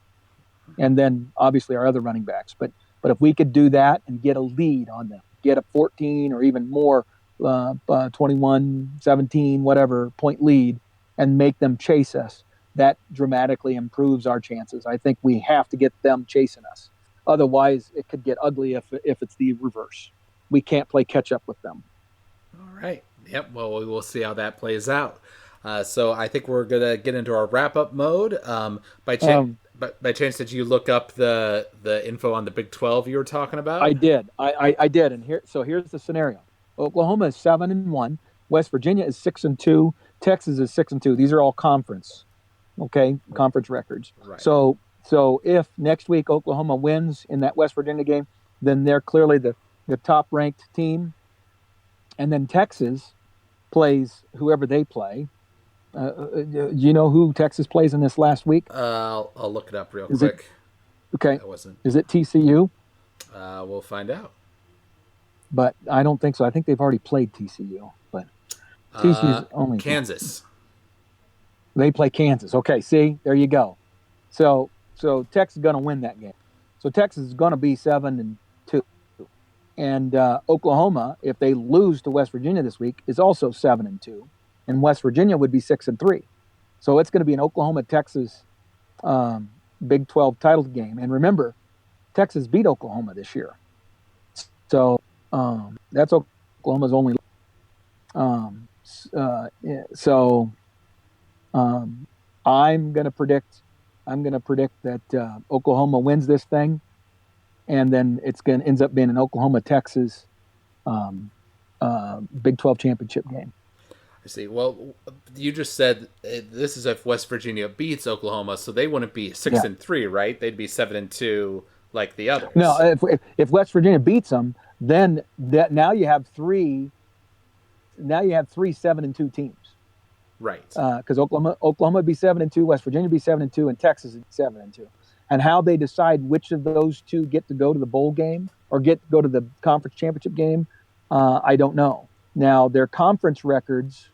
And then obviously our other running backs. But if we could do that and get a lead on them, get a 14 or even more 21, 17, whatever point lead and make them chase us, that dramatically improves our chances. I think we have to get them chasing us. Otherwise, it could get ugly if it's the reverse. We can't play catch up with them. All right. Yep. Well, we will see how that plays out. So I think we're going to get into our wrap-up mode. By chance, did you look up the info on the Big 12 you were talking about? I did. I did. And here's the scenario. Oklahoma is 7-1. West Virginia is 6-2. Texas is 6-2. These are all conference records. Right. So if next week Oklahoma wins in that West Virginia game, then they're clearly the top-ranked team. And then Texas plays whoever they play. Do you know who Texas plays in this last week? I'll look it up real quick. Okay. That wasn't. Is it TCU? We'll find out. but I don't think so. I think they've already played TCU, but TCU's only Kansas. They play Kansas. Okay, see, there you go. So Texas is going to win that game. So Texas is going to be 7-2, and Oklahoma, if they lose to West Virginia this week, is also 7-2, and West Virginia would be 6-3. So it's going to be an Oklahoma-Texas Big 12 title game. And remember, Texas beat Oklahoma this year, so that's Oklahoma's only. I'm going to predict that Oklahoma wins this thing, and then ends up being an Oklahoma-Texas Big 12 championship game. I see. Well, you just said this is if West Virginia beats Oklahoma, so they wouldn't be 6-3, right? They'd be 7-2 like the others. No, if West Virginia beats them, then now you have three 7-2 teams. Right. Because Oklahoma would be 7-2, West Virginia would be 7-2, and Texas would be 7-2. And how they decide which of those two get to go to the bowl game or get to go to the conference championship game, I don't know. Now, their conference records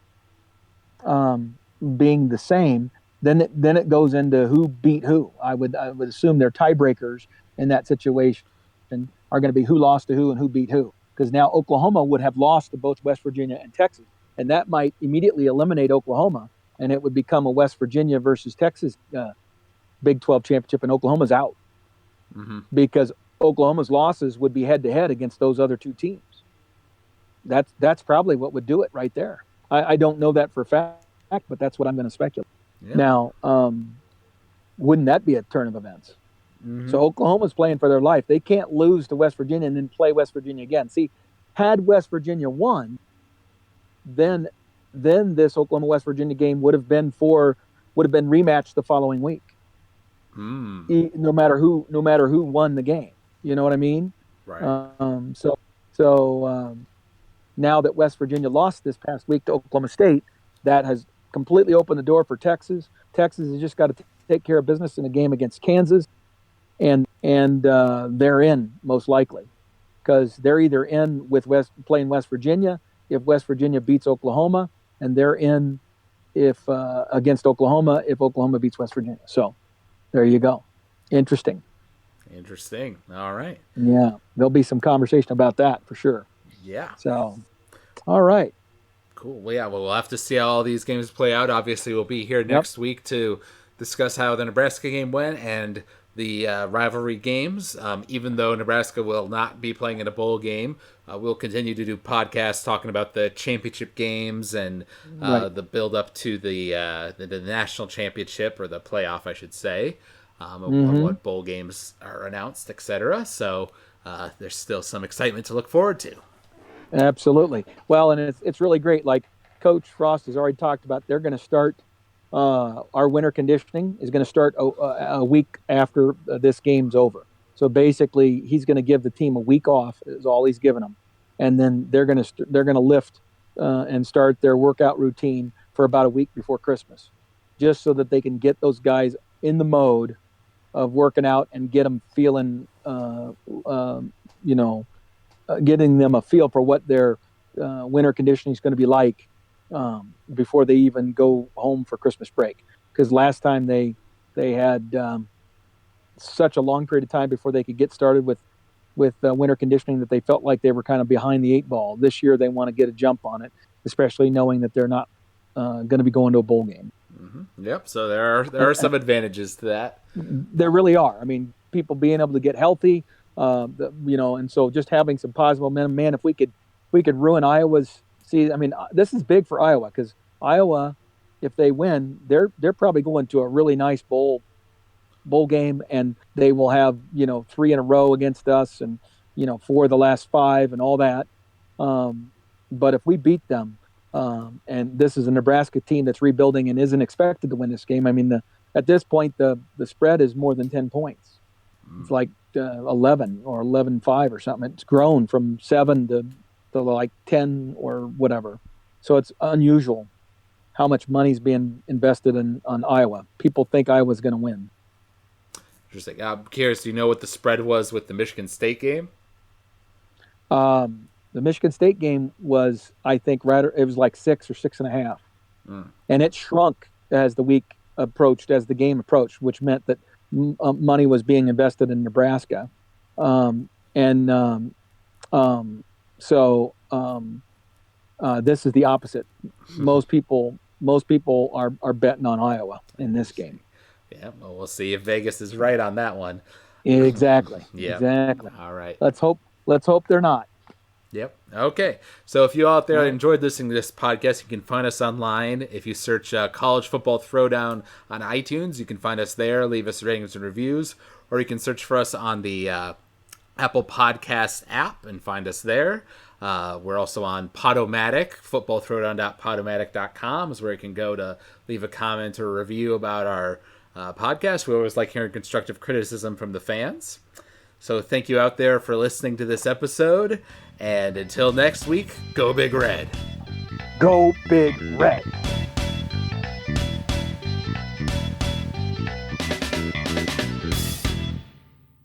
being the same, then it goes into who beat who. I would assume their tiebreakers in that situation are going to be who lost to who and who beat who. Because now Oklahoma would have lost to both West Virginia and Texas. And that might immediately eliminate Oklahoma, and it would become a West Virginia versus Texas Big 12 championship, and Oklahoma's out. Mm-hmm. Because Oklahoma's losses would be head-to-head against those other two teams. That's probably what would do it right there. I don't know that for a fact, but that's what I'm going to speculate. Yeah. Now, wouldn't that be a turn of events? Mm-hmm. So Oklahoma's playing for their life. They can't lose to West Virginia and then play West Virginia again. See, had West Virginia won, then this Oklahoma-West Virginia game would have been rematched the following week. No matter who won the game, you know what I mean? Right. So now that West Virginia lost this past week to Oklahoma State, that has completely opened the door for Texas. Texas has just got to take care of business in a game against Kansas, and they're in most likely, because they're either in with playing West Virginia if West Virginia beats Oklahoma, and they're in if against Oklahoma if Oklahoma beats West Virginia. So there you go. Interesting. All right. Yeah, there'll be some conversation about that for sure. Yeah. So, all right. Cool. Well, yeah, we'll have to see how all these games play out. Obviously, we'll be here next week to discuss how the Nebraska game went and the rivalry games. Even though Nebraska will not be playing in a bowl game, we'll continue to do podcasts talking about the championship games and the build up to the national championship, or the playoff, I should say. What bowl games are announced, etc. So there's still some excitement to look forward to. Absolutely. Well, and it's really great. Like Coach Frost has already talked about, they're going to start our winter conditioning is going to start a week after this game's over. So basically, he's going to give the team a week off, is all he's giving them, and then they're going to lift and start their workout routine for about a week before Christmas, just so that they can get those guys in the mode of working out and get them feeling, getting them a feel for what their winter conditioning is going to be like before they even go home for Christmas break. Because last time they had such a long period of time before they could get started with winter conditioning that they felt like they were kind of behind the eight ball. This year they want to get a jump on it, especially knowing that they're not going to be going to a bowl game. Mm-hmm. Yep. So there are some advantages to that. There really are. I mean, people being able to get healthy, and so just having some positive momentum. Man, if we could ruin Iowa's. See, I mean, this is big for Iowa, because Iowa, if they win, they're probably going to a really nice bowl game, and they will have 3 in a row against us, and 4 of the last 5 and all that. But if we beat them, and this is a Nebraska team that's rebuilding and isn't expected to win this game. I mean, at this point, the spread is more than 10 points. It's like 11 or 11-5 or something. It's grown from 7 to like 10 or whatever. So it's unusual how much money's being invested on Iowa. People think Iowa's going to win. Interesting. I'm curious, do you know what the spread was with the Michigan State game? The Michigan State game was, I think, it was like 6 or 6.5, and it shrunk as the week approached, as the game approached, which meant that money was being invested in Nebraska, this is the opposite. Most people are betting on Iowa in this game. Yeah, well, we'll see if Vegas is right on that one. Exactly. Yeah. Exactly. All right. Let's hope they're not. Yep. Okay. So if you out there enjoyed listening to this podcast, you can find us online. If you search College Football Throwdown on iTunes, you can find us there. Leave us ratings and reviews. Or you can search for us on the Apple Podcast app and find us there. We're also on Podomatic. Footballthrowdown.podomatic.com is where you can go to leave a comment or a review about our podcast. We always like hearing constructive criticism from the fans. So thank you out there for listening to this episode. And until next week, go Big Red. Go Big Red.